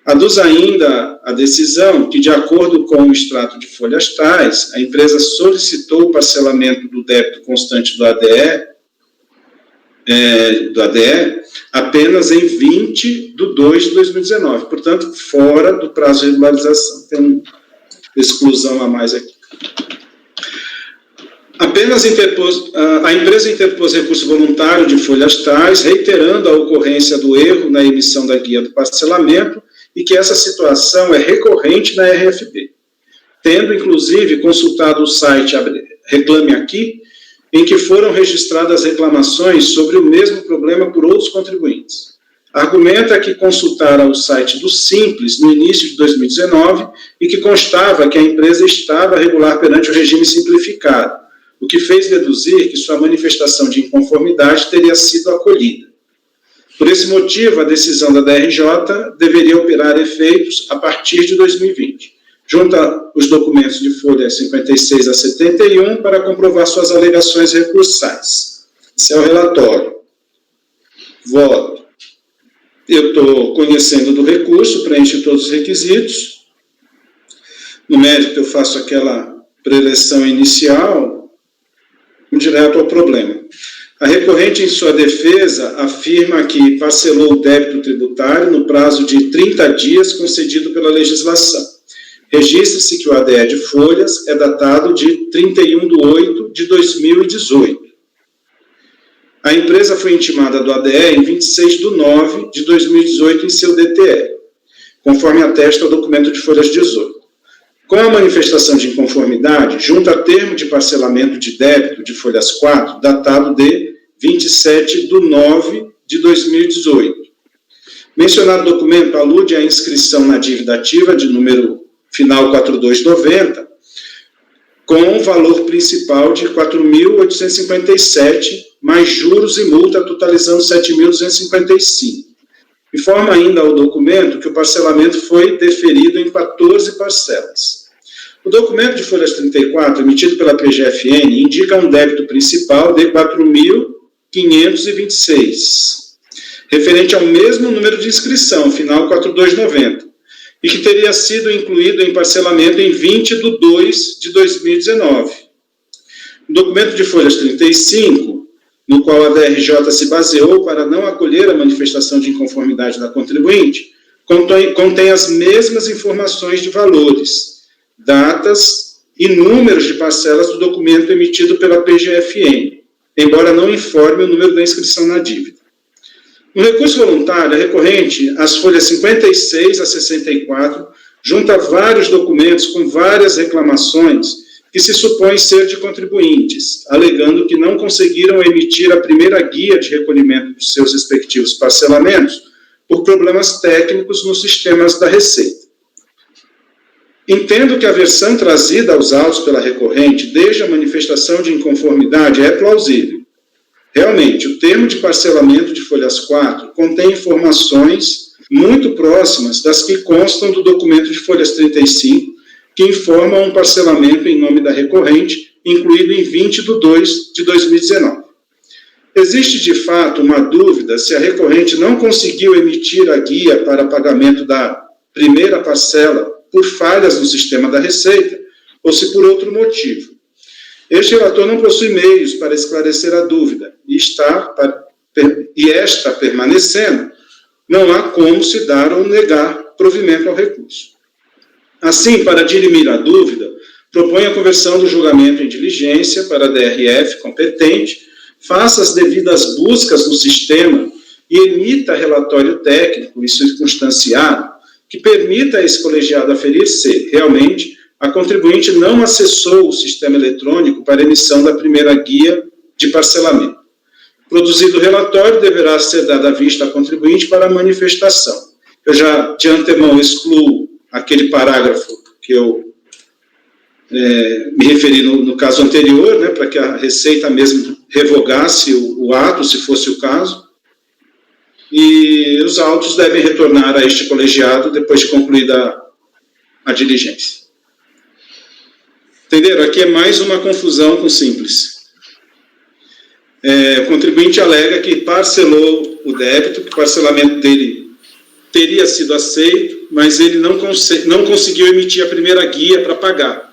Aduz ainda a decisão que, de acordo com o extrato de folhas tais, a empresa solicitou o parcelamento do débito constante do ADE apenas em 20/2/2019, portanto, fora do prazo de regularização. Tem exclusão a mais aqui. A empresa interpôs recurso voluntário de folhas tais, reiterando a ocorrência do erro na emissão da guia do parcelamento e que essa situação é recorrente na RFB, tendo, inclusive, consultado o site Reclame Aqui, em que foram registradas reclamações sobre o mesmo problema por outros contribuintes. Argumenta que consultara o site do Simples no início de 2019 e que constava que a empresa estava regular perante o regime simplificado, o que fez deduzir que sua manifestação de inconformidade teria sido acolhida. Por esse motivo, a decisão da DRJ deveria operar efeitos a partir de 2020. Junta os documentos de folha 56 a 71 para comprovar suas alegações recursais. Esse é o relatório. Voto. Eu estou conhecendo do recurso, preencho todos os requisitos. No mérito, eu faço aquela preleção inicial, direto ao problema. A recorrente, em sua defesa, afirma que parcelou o débito tributário no prazo de 30 dias concedido pela legislação. Registre-se que o ADE de folhas é datado de 31/8/2018. A empresa foi intimada do ADE em 26/9/2018 em seu DTE, conforme atesta o documento de folhas 18. Com a manifestação de inconformidade, junta termo de parcelamento de débito de folhas 4, datado de 27/9/2018. Mencionado documento alude à inscrição na dívida ativa de número final 4290, com valor principal de 4.857, mais juros e multa, totalizando 7.255. Informa ainda ao documento que o parcelamento foi deferido em 14 parcelas. O documento de folhas 34, emitido pela PGFN, indica um débito principal de 4.526, referente ao mesmo número de inscrição, final 4290, e que teria sido incluído em parcelamento em 20/2/2019. O documento de folhas 35, no qual a DRJ se baseou para não acolher a manifestação de inconformidade da contribuinte, contém as mesmas informações de valores, datas e números de parcelas do documento emitido pela PGFN, embora não informe o número da inscrição na dívida. No recurso voluntário, a recorrente, as folhas 56 a 64, junta vários documentos com várias reclamações que se supõem ser de contribuintes, alegando que não conseguiram emitir a primeira guia de recolhimento dos seus respectivos parcelamentos por problemas técnicos nos sistemas da Receita. Entendo que a versão trazida aos autos pela recorrente, desde a manifestação de inconformidade, é plausível. Realmente, o termo de parcelamento de folhas 4 contém informações muito próximas das que constam do documento de folhas 35, que informam um parcelamento em nome da recorrente, incluído em 20/2/2019. Existe, de fato, uma dúvida se a recorrente não conseguiu emitir a guia para pagamento da primeira parcela por falhas no sistema da Receita, ou se por outro motivo. Este relator não possui meios para esclarecer a dúvida, e esta permanecendo, não há como se dar ou negar provimento ao recurso. Assim, para dirimir a dúvida, propõe a conversão do julgamento em diligência para a DRF competente, faça as devidas buscas no sistema e emita relatório técnico e circunstanciado que permita a esse colegiado aferir se, realmente, a contribuinte não acessou o sistema eletrônico para emissão da primeira guia de parcelamento. Produzido o relatório, deverá ser dada a vista à contribuinte para a manifestação. Eu já, de antemão, excluo aquele parágrafo que eu me referi no caso anterior, né, para que a Receita mesmo revogasse o ato, se fosse o caso, e os autos devem retornar a este colegiado depois de concluída a diligência. Entenderam? Aqui é mais uma confusão com simples. O contribuinte alega que parcelou o débito, que o parcelamento dele teria sido aceito, mas ele não conseguiu emitir a primeira guia para pagar.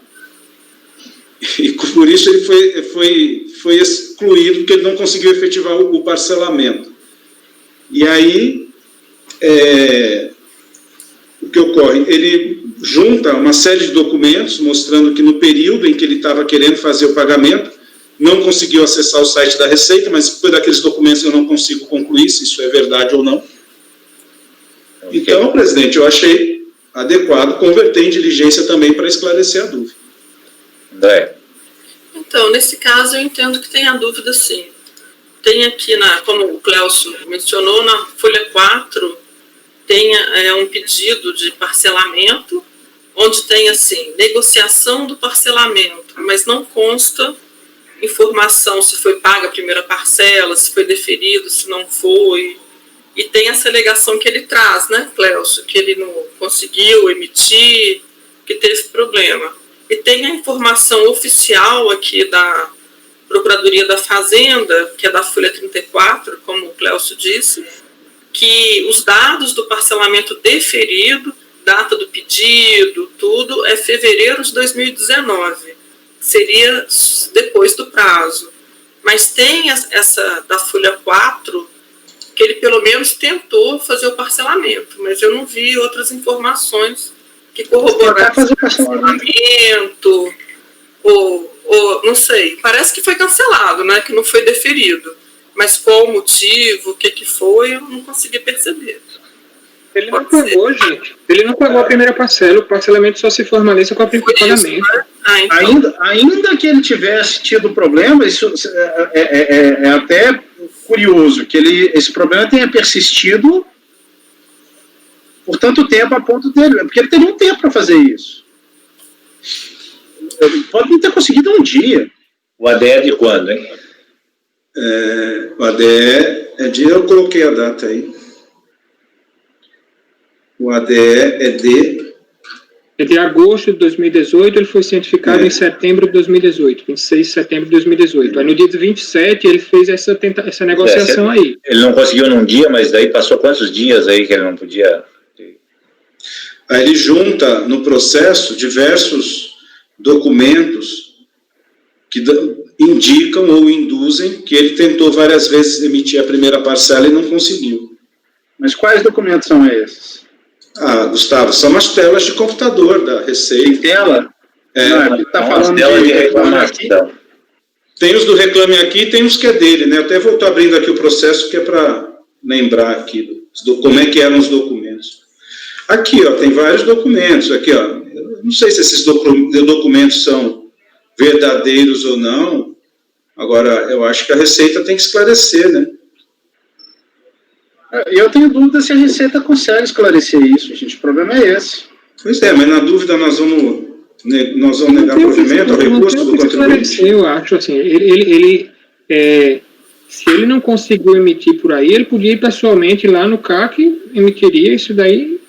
E por isso ele foi excluído, porque ele não conseguiu efetivar o parcelamento. E aí, o que ocorre? Ele junta uma série de documentos mostrando que no período em que ele estava querendo fazer o pagamento, não conseguiu acessar o site da Receita, mas por aqueles documentos eu não consigo concluir se isso é verdade ou não. Então, presidente, eu achei adequado converter em diligência também para esclarecer a dúvida. André. Então, nesse caso, eu entendo que tem a dúvida, sim. Tem aqui, como o Clélcio mencionou, na folha 4, tem um pedido de parcelamento, onde tem, assim, negociação do parcelamento, mas não consta informação se foi paga a primeira parcela, se foi deferido, se não foi. E tem essa alegação que ele traz, né, Clélcio, que ele não conseguiu emitir, que teve problema. E tem a informação oficial aqui da Procuradoria da Fazenda, que é da folha 34, como o Clélcio disse, que os dados do parcelamento deferido, data do pedido, tudo, é fevereiro de 2019. Seria depois do prazo. Mas tem essa da folha 4, que ele pelo menos tentou fazer o parcelamento, mas eu não vi outras informações que corroboraram o parcelamento, ou não sei, parece que foi cancelado, né, que não foi deferido, mas qual o motivo, o que foi, eu não consegui perceber. Ele não pagou, gente. Ele não pagou a primeira parcela, o parcelamento só se formaliza com a primeira pagamento. Né? Então. Ainda que ele tivesse tido problema, isso é até curioso, que esse problema tenha persistido por tanto tempo a ponto dele, porque ele teria um tempo para fazer isso. Ele pode não ter conseguido um dia. O ADE é de quando, hein? O ADE é de... Eu coloquei a data aí. O ADE é de agosto de 2018, ele foi cientificado em setembro de 2018, 26 de setembro de 2018. Aí no dia 27 ele fez essa negociação aí. Ele não conseguiu num dia, mas daí passou quantos dias aí que ele não podia... Aí ele junta no processo diversos documentos que indicam ou induzem que ele tentou várias vezes emitir a primeira parcela e não conseguiu. Mas quais documentos são esses? Gustavo, são as telas de computador da Receita. Tem tela? Não, está falando de reclamação. Tem os do Reclame Aqui e tem os que é dele, né? Até vou estar abrindo aqui o processo que é para lembrar aqui como é que eram os documentos. Aqui, ó, tem vários documentos. Aqui, ó, eu não sei se esses documentos são verdadeiros ou não. Agora, eu acho que a Receita tem que esclarecer, né? Eu tenho dúvida se a Receita consegue esclarecer isso, gente. O problema é esse. Pois é, mas na dúvida nós vamos negar provimento ao recurso do contribuinte. Eu acho assim, se ele não conseguiu emitir por aí, ele podia ir pessoalmente lá no CAC, emitiria isso daí,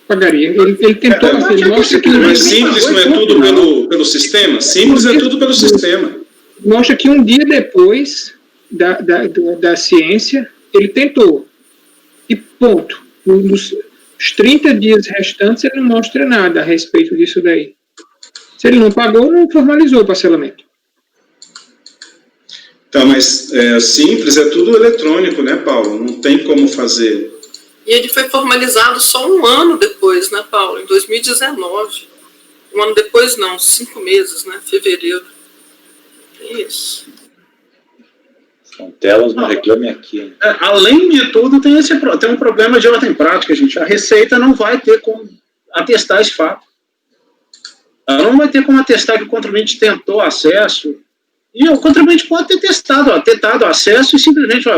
pagaria. Ele tentou, ele mostra que... Mas simples não é tudo pelo sistema? Simples é tudo pelo sistema. Mostra que um dia depois da ciência, ele tentou. E ponto. Nos 30 dias restantes, ele não mostra nada a respeito disso daí. Se ele não pagou, não formalizou o parcelamento. Tá, mas simples é tudo eletrônico, né, Paulo? Não tem como fazer. E ele foi formalizado só um ano depois, né, Paulo? Em 2019. Um ano depois, não, 5 meses, né? Fevereiro. É isso. São telas, não reclame aqui. Além de tudo, tem um problema de ordem prática, gente. A Receita não vai ter como atestar esse fato. Ela não vai ter como atestar que o contribuinte tentou acesso. E o contribuinte pode ter tentado acesso e simplesmente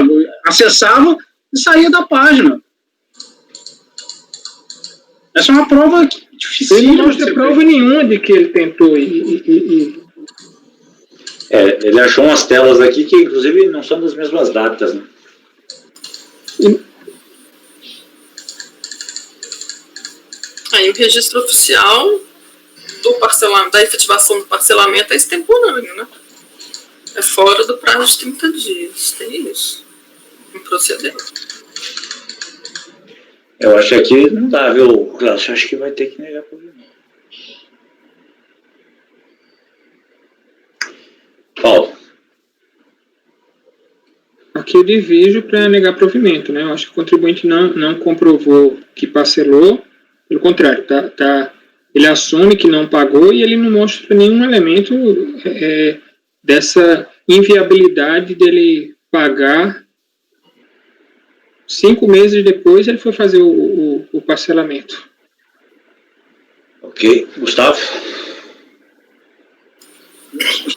acessava e saía da página. Essa é uma prova difícil. Ele não mostra prova nenhuma de que ele tentou Ele achou umas telas aqui que, inclusive, não são das mesmas datas, né? Aí o registro oficial do parcelamento, da efetivação do parcelamento é extemporâneo, né? É fora do prazo de 30 dias. Tem isso. Em procedimento. Eu acho que aqui não dá, viu, Cláudio? Acho que vai ter que negar provimento. Paulo. Aqui eu divijo para negar provimento, né? Eu acho que o contribuinte não comprovou que parcelou, pelo contrário, ele assume que não pagou e ele não mostra nenhum elemento dessa inviabilidade dele pagar. 5 meses depois ele foi fazer o parcelamento. Ok. Gustavo?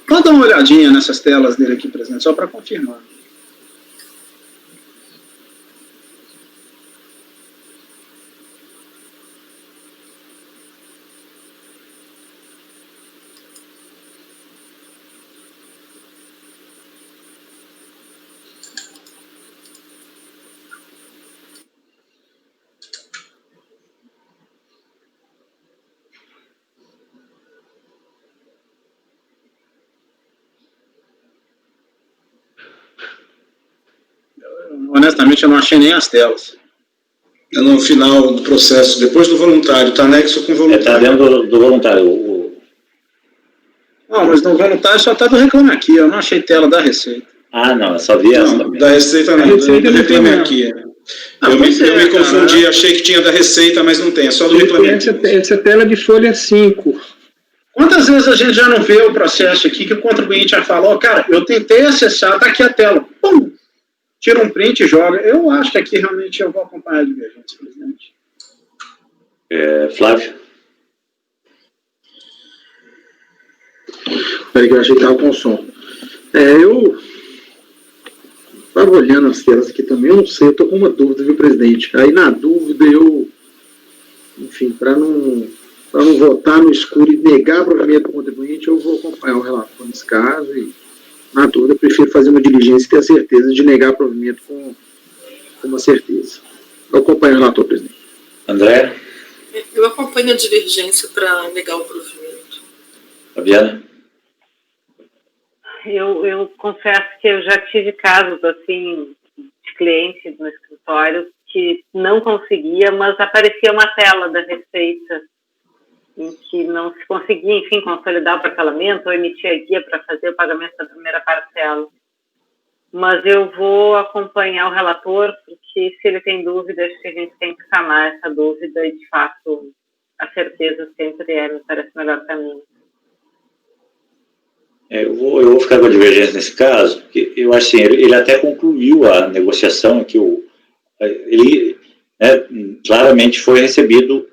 Vou dar uma olhadinha nessas telas dele aqui, presidente, só para confirmar. Honestamente, eu não achei nem as telas. No final do processo, depois do voluntário, está anexo com o voluntário. Está dentro do voluntário. Não, mas no voluntário só está do Reclame Aqui, eu não achei tela da Receita. Ah, não, eu só vi essa também. Da Receita não, do Reclame Aqui. Eu me confundi, achei que tinha da Receita, mas não tem, é só do Reclame Aqui. Essa tela de folha 5. Quantas vezes a gente já não vê o processo aqui que o contribuinte já falou, cara, eu tentei acessar, está aqui a tela, pum, tira um print e joga. Eu acho que aqui realmente eu vou acompanhar a divergência, presidente. Flávio? Peraí que eu achei que estava com som. Eu estava olhando as telas aqui também, eu não sei, eu estou com uma dúvida, viu, presidente? Aí na dúvida enfim, para não votar no escuro e negar provimento do contribuinte, eu vou acompanhar o relator nesse caso e, na dúvida, eu prefiro fazer uma diligência e ter a certeza de negar provimento com uma certeza. Eu acompanho o relator, presidente. André? Eu acompanho a divergência para negar o provimento. Fabiana? Eu confesso que eu já tive casos, assim, de clientes no escritório que não conseguia, mas aparecia uma tela da Receita em que não se conseguia, enfim, consolidar o parcelamento ou emitir a guia para fazer o pagamento da primeira parcela. Mas eu vou acompanhar o relator, porque se ele tem dúvida, acho que a gente tem que sanar essa dúvida e, de fato, a certeza sempre me parece o melhor caminho. Eu vou ficar com a divergência nesse caso, porque eu acho assim, ele até concluiu a negociação, que ele claramente foi recebido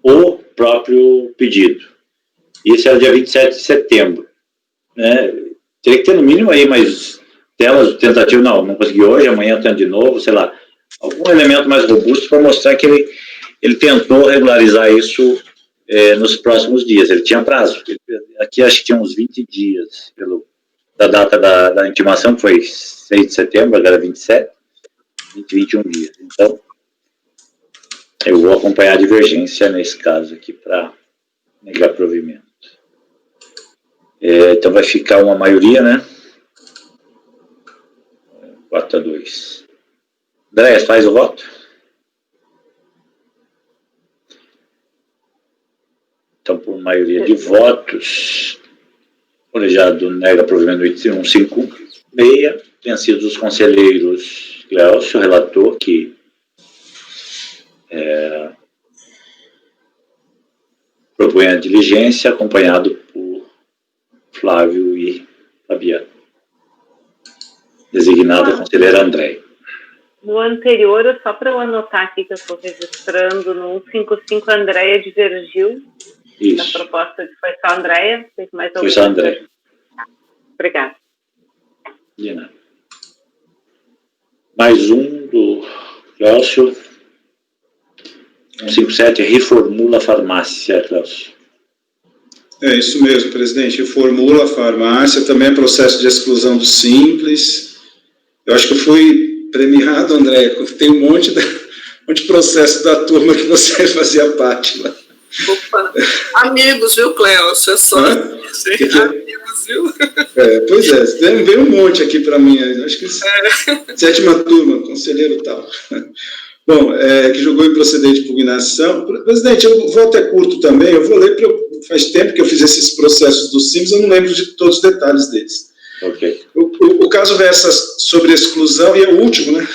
o próprio pedido. Isso era dia 27 de setembro. Né? Teria que ter no mínimo aí mais telas de tentativa, não consegui hoje, amanhã eu tento de novo, sei lá, algum elemento mais robusto para mostrar que ele tentou regularizar isso nos próximos dias. Ele tinha prazo. Aqui acho que tinha uns 20 dias da data da intimação, que foi 6 de setembro, agora 27, 21 dias. Então, eu vou acompanhar a divergência nesse caso aqui para negar provimento. Então vai ficar uma maioria, né? 4-2. André, faz o voto? Então, por maioria de votos, o colegiado nega provimento do item 156, vencidos os conselheiros Cléucio, relator, que propõe a diligência, acompanhado por Flávio e Fabiano. Designada a conselheira Andréia. No anterior, só para eu anotar aqui que eu estou registrando, no 155, Andréia de Vergil. Isso. A proposta foi só a Andréia? Foi só a Andréia. Obrigada. De nada. Mais um do Cláudio. 157, reformula a farmácia, Cláudio. É isso mesmo, presidente. Reformula a farmácia, também é processo de exclusão do Simples. Eu acho que eu fui premiado, André, tem um monte de processo da turma que você fazia parte lá. Opa, amigos, viu, Cléucio? É só amigos, viu? Pois é, veio um monte aqui para mim, acho que sétima turma, conselheiro e tal. Bom, que julgou improcedente de impugnação. Presidente, o voto é curto também, eu vou ler, porque faz tempo que eu fiz esses processos do Simples, eu não lembro de todos os detalhes deles. Ok. O caso versa sobre exclusão, e é o último, né?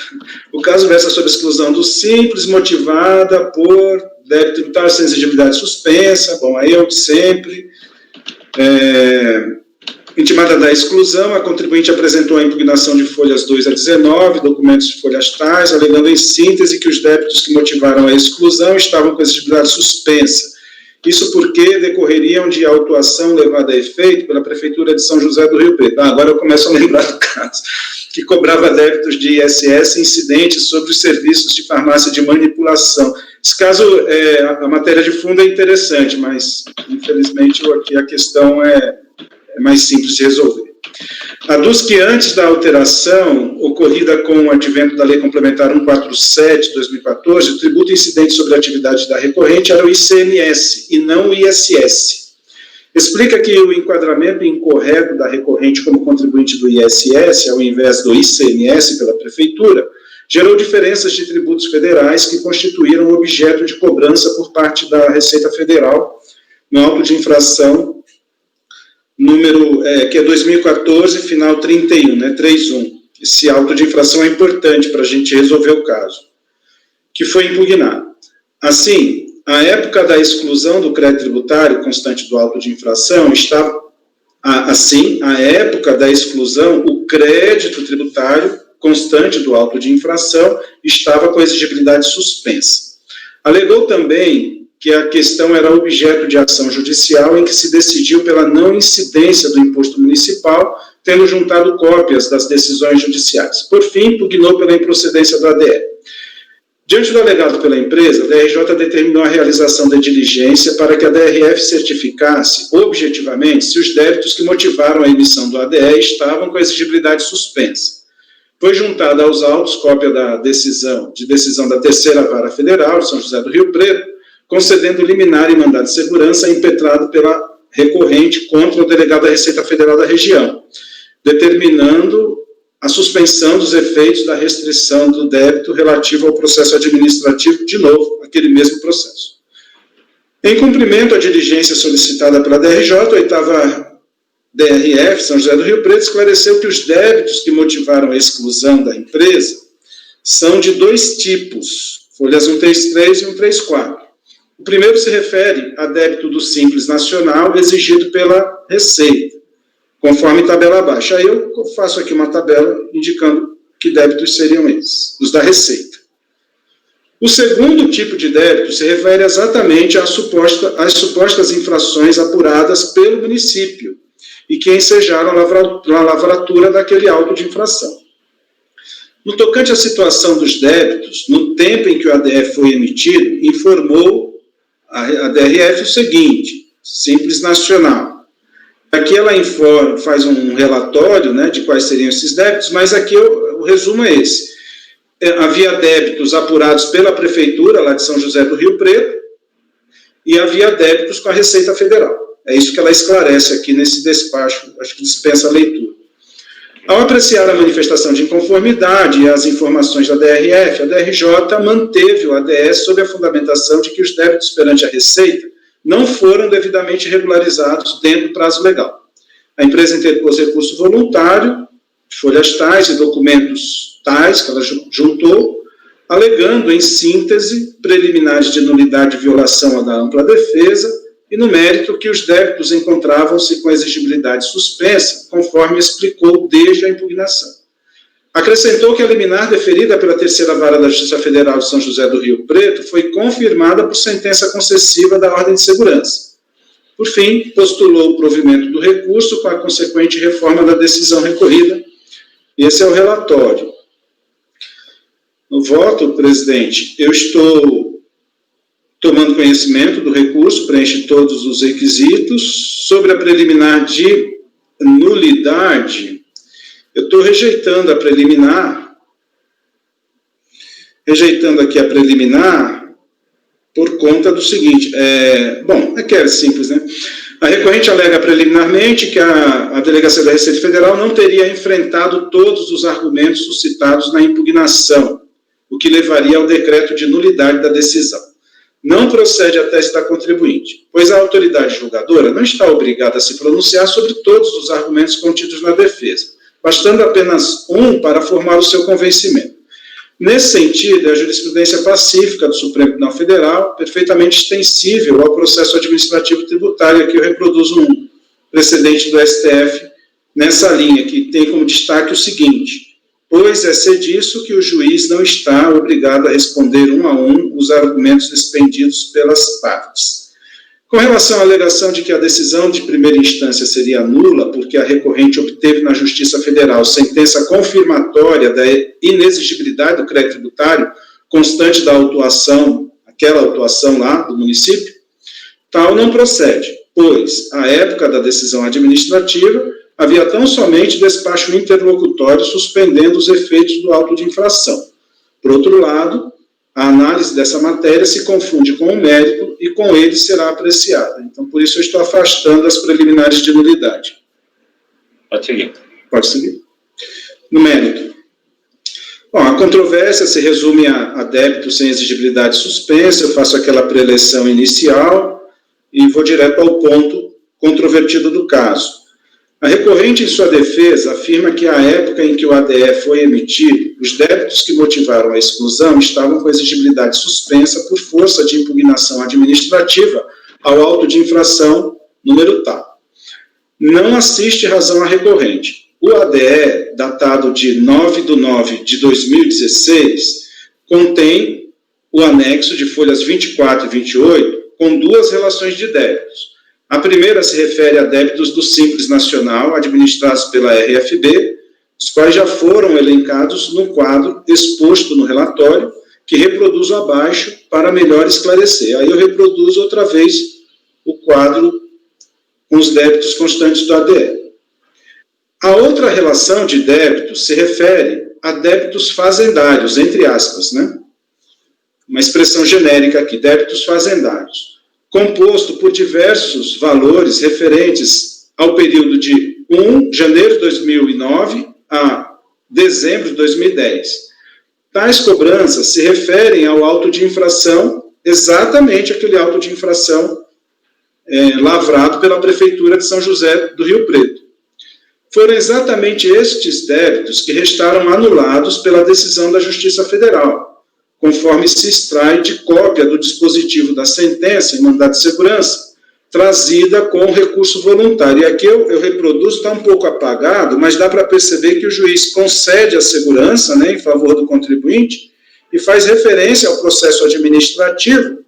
O caso versa sobre exclusão do Simples, motivada por débito tributário sem exigibilidade suspensa, bom, aí é o de sempre. Intimada da exclusão, a contribuinte apresentou a impugnação de folhas 2 a 19, documentos de folhas tais, alegando em síntese que os débitos que motivaram a exclusão estavam com exigibilidade suspensa. Isso porque decorreriam de autuação levada a efeito pela Prefeitura de São José do Rio Preto. Agora eu começo a lembrar do caso, que cobrava débitos de ISS incidentes sobre os serviços de farmácia de manipulação. Esse caso, a matéria de fundo é interessante, mas, infelizmente, aqui a questão é mais simples de resolver. Aduz que antes da alteração ocorrida com o advento da Lei Complementar 147 de 2014, o tributo incidente sobre a atividade da recorrente era o ICMS e não o ISS. Explica que o enquadramento incorreto da recorrente como contribuinte do ISS, ao invés do ICMS pela Prefeitura, gerou diferenças de tributos federais que constituíram objeto de cobrança por parte da Receita Federal no auto de infração número, que é 2014, final 31, né, 31. Esse auto de infração é importante para a gente resolver o caso, que foi impugnado. Assim, à época da exclusão do crédito tributário constante do auto de infração, à época da exclusão, o crédito tributário constante do auto de infração estava com exigibilidade suspensa. Alegou também que a questão era objeto de ação judicial em que se decidiu pela não incidência do imposto municipal, tendo juntado cópias das decisões judiciais. Por fim, impugnou pela improcedência do ADE. Diante do alegado pela empresa, a DRJ determinou a realização da diligência para que a DRF certificasse, objetivamente, se os débitos que motivaram a emissão do ADE estavam com a exigibilidade suspensa. Foi juntada aos autos cópia da decisão da Terceira Vara Federal de São José do Rio Preto, concedendo liminar e mandado de segurança impetrado pela recorrente contra o delegado da Receita Federal da região, determinando a suspensão dos efeitos da restrição do débito relativo ao processo administrativo, de novo, aquele mesmo processo. Em cumprimento à diligência solicitada pela DRJ, a 8ª DRF, São José do Rio Preto, esclareceu que os débitos que motivaram a exclusão da empresa são de dois tipos, folhas 133 e 134. O primeiro se refere a débito do Simples Nacional exigido pela Receita, conforme tabela abaixo. Aí eu faço aqui uma tabela indicando que débitos seriam esses, os da Receita. O segundo tipo de débito se refere exatamente às supostas infrações apuradas pelo município e que ensejaram a lavratura daquele auto de infração. No tocante à situação dos débitos, no tempo em que o ADF foi emitido, informou a DRF o seguinte, Simples Nacional. Aqui ela faz um relatório, né, de quais seriam esses débitos, mas aqui o resumo é esse. Havia débitos apurados pela Prefeitura, lá de São José do Rio Preto, e havia débitos com a Receita Federal. É isso que ela esclarece aqui nesse despacho, acho que dispensa a leitura. Ao apreciar a manifestação de inconformidade e as informações da DRF, a DRJ manteve o ADS sob a fundamentação de que os débitos perante a Receita não foram devidamente regularizados dentro do prazo legal. A empresa interpôs recurso voluntário, folhas tais e documentos tais que ela juntou, alegando, em síntese, preliminares de nulidade e violação da ampla defesa, e no mérito que os débitos encontravam-se com exigibilidade suspensa, conforme explicou desde a impugnação. Acrescentou que a liminar deferida pela Terceira Vara da Justiça Federal de São José do Rio Preto foi confirmada por sentença concessiva da Ordem de Segurança. Por fim, postulou o provimento do recurso com a consequente reforma da decisão recorrida. Esse é o relatório. No voto, presidente, eu estou tomando conhecimento do recurso, preenche todos os requisitos. Sobre a preliminar de nulidade, eu estou rejeitando a preliminar, aqui a preliminar por conta do seguinte, que é simples, né? A recorrente alega preliminarmente que a Delegacia da Receita Federal não teria enfrentado todos os argumentos suscitados na impugnação, o que levaria ao decreto de nulidade da decisão. Não procede a tese da contribuinte, pois a autoridade julgadora não está obrigada a se pronunciar sobre todos os argumentos contidos na defesa, bastando apenas um para formar o seu convencimento. Nesse sentido, é a jurisprudência pacífica do Supremo Tribunal Federal, perfeitamente extensível ao processo administrativo tributário. Aqui eu reproduzo um precedente do STF nessa linha, que tem como destaque o seguinte: pois é ser disso que o juiz não está obrigado a responder um a um os argumentos expendidos pelas partes. Com relação à alegação de que a decisão de primeira instância seria nula, porque a recorrente obteve na Justiça Federal sentença confirmatória da inexigibilidade do crédito tributário constante da autuação, aquela autuação lá do município, tal não procede, pois, à época da decisão administrativa, havia tão somente despacho interlocutório suspendendo os efeitos do auto de infração. Por outro lado, a análise dessa matéria se confunde com o mérito e com ele será apreciada. Então, por isso eu estou afastando as preliminares de nulidade. Pode seguir. Pode seguir. No mérito. Bom, a controvérsia se resume a débito sem exigibilidade suspensa. Eu faço aquela preleção inicial e vou direto ao ponto controvertido do caso. A recorrente, em sua defesa, afirma que à época em que o ADE foi emitido, os débitos que motivaram a exclusão estavam com exigibilidade suspensa por força de impugnação administrativa ao auto de infração número tal. Não assiste razão à recorrente. O ADE, datado de 9/9/2016, contém o anexo de folhas 24 e 28, com duas relações de débitos. A primeira se refere a débitos do Simples Nacional, administrados pela RFB, os quais já foram elencados no quadro exposto no relatório, que reproduzo abaixo para melhor esclarecer. Aí eu reproduzo outra vez o quadro com os débitos constantes do ADE. A outra relação de débitos se refere a débitos fazendários, entre aspas, né? Uma expressão genérica aqui, débitos fazendários, composto por diversos valores referentes ao período de janeiro de 2009 a dezembro de 2010. Tais cobranças se referem ao auto de infração, exatamente aquele auto de infração lavrado pela Prefeitura de São José do Rio Preto. Foram exatamente estes débitos que restaram anulados pela decisão da Justiça Federal, conforme se extrai de cópia do dispositivo da sentença em mandado de segurança, trazida com recurso voluntário. E aqui eu reproduzo, está um pouco apagado, mas dá para perceber que o juiz concede a segurança, né, em favor do contribuinte e faz referência ao processo administrativo,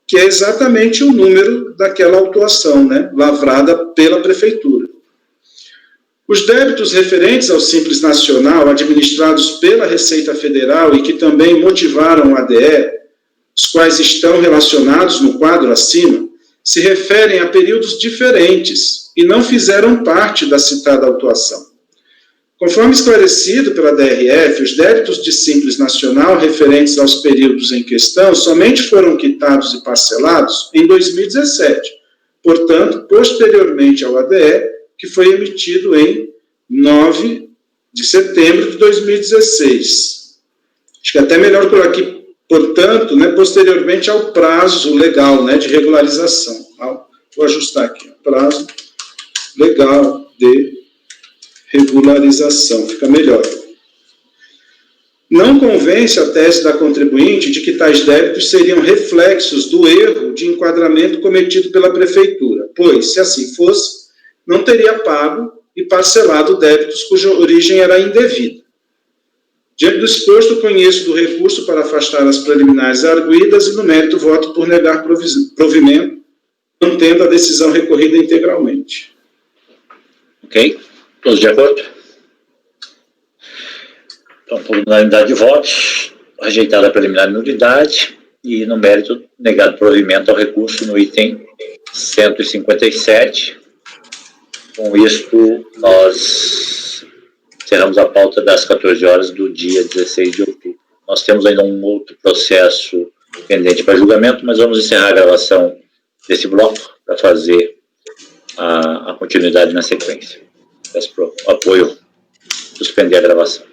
que é exatamente o número daquela autuação, né, lavrada pela Prefeitura. Os débitos referentes ao Simples Nacional, administrados pela Receita Federal e que também motivaram o ADE, os quais estão relacionados no quadro acima, se referem a períodos diferentes e não fizeram parte da citada autuação. Conforme esclarecido pela DRF, os débitos de Simples Nacional referentes aos períodos em questão somente foram quitados e parcelados em 2017, portanto, posteriormente ao ADE, que foi emitido em 9 de setembro de 2016. Acho que é até melhor por aqui, portanto, né, posteriormente ao prazo legal, né, de regularização. Vou ajustar aqui, prazo legal de regularização, fica melhor. Não convence a tese da contribuinte de que tais débitos seriam reflexos do erro de enquadramento cometido pela Prefeitura, pois, se assim fosse, não teria pago e parcelado débitos cuja origem era indevida. Diante do exposto, conheço do recurso para afastar as preliminares arguidas e, no mérito, voto por negar provimento, mantendo a decisão recorrida integralmente. Ok? Todos de acordo? Então, por unanimidade de votos, rejeitada a preliminar nulidade e, no mérito, negado provimento ao recurso no item 157. Com isto, nós encerramos a pauta das 14 horas do dia 16 de outubro. Nós temos ainda um outro processo pendente para julgamento, mas vamos encerrar a gravação desse bloco para fazer a continuidade na sequência. Peço para o apoio, suspender a gravação.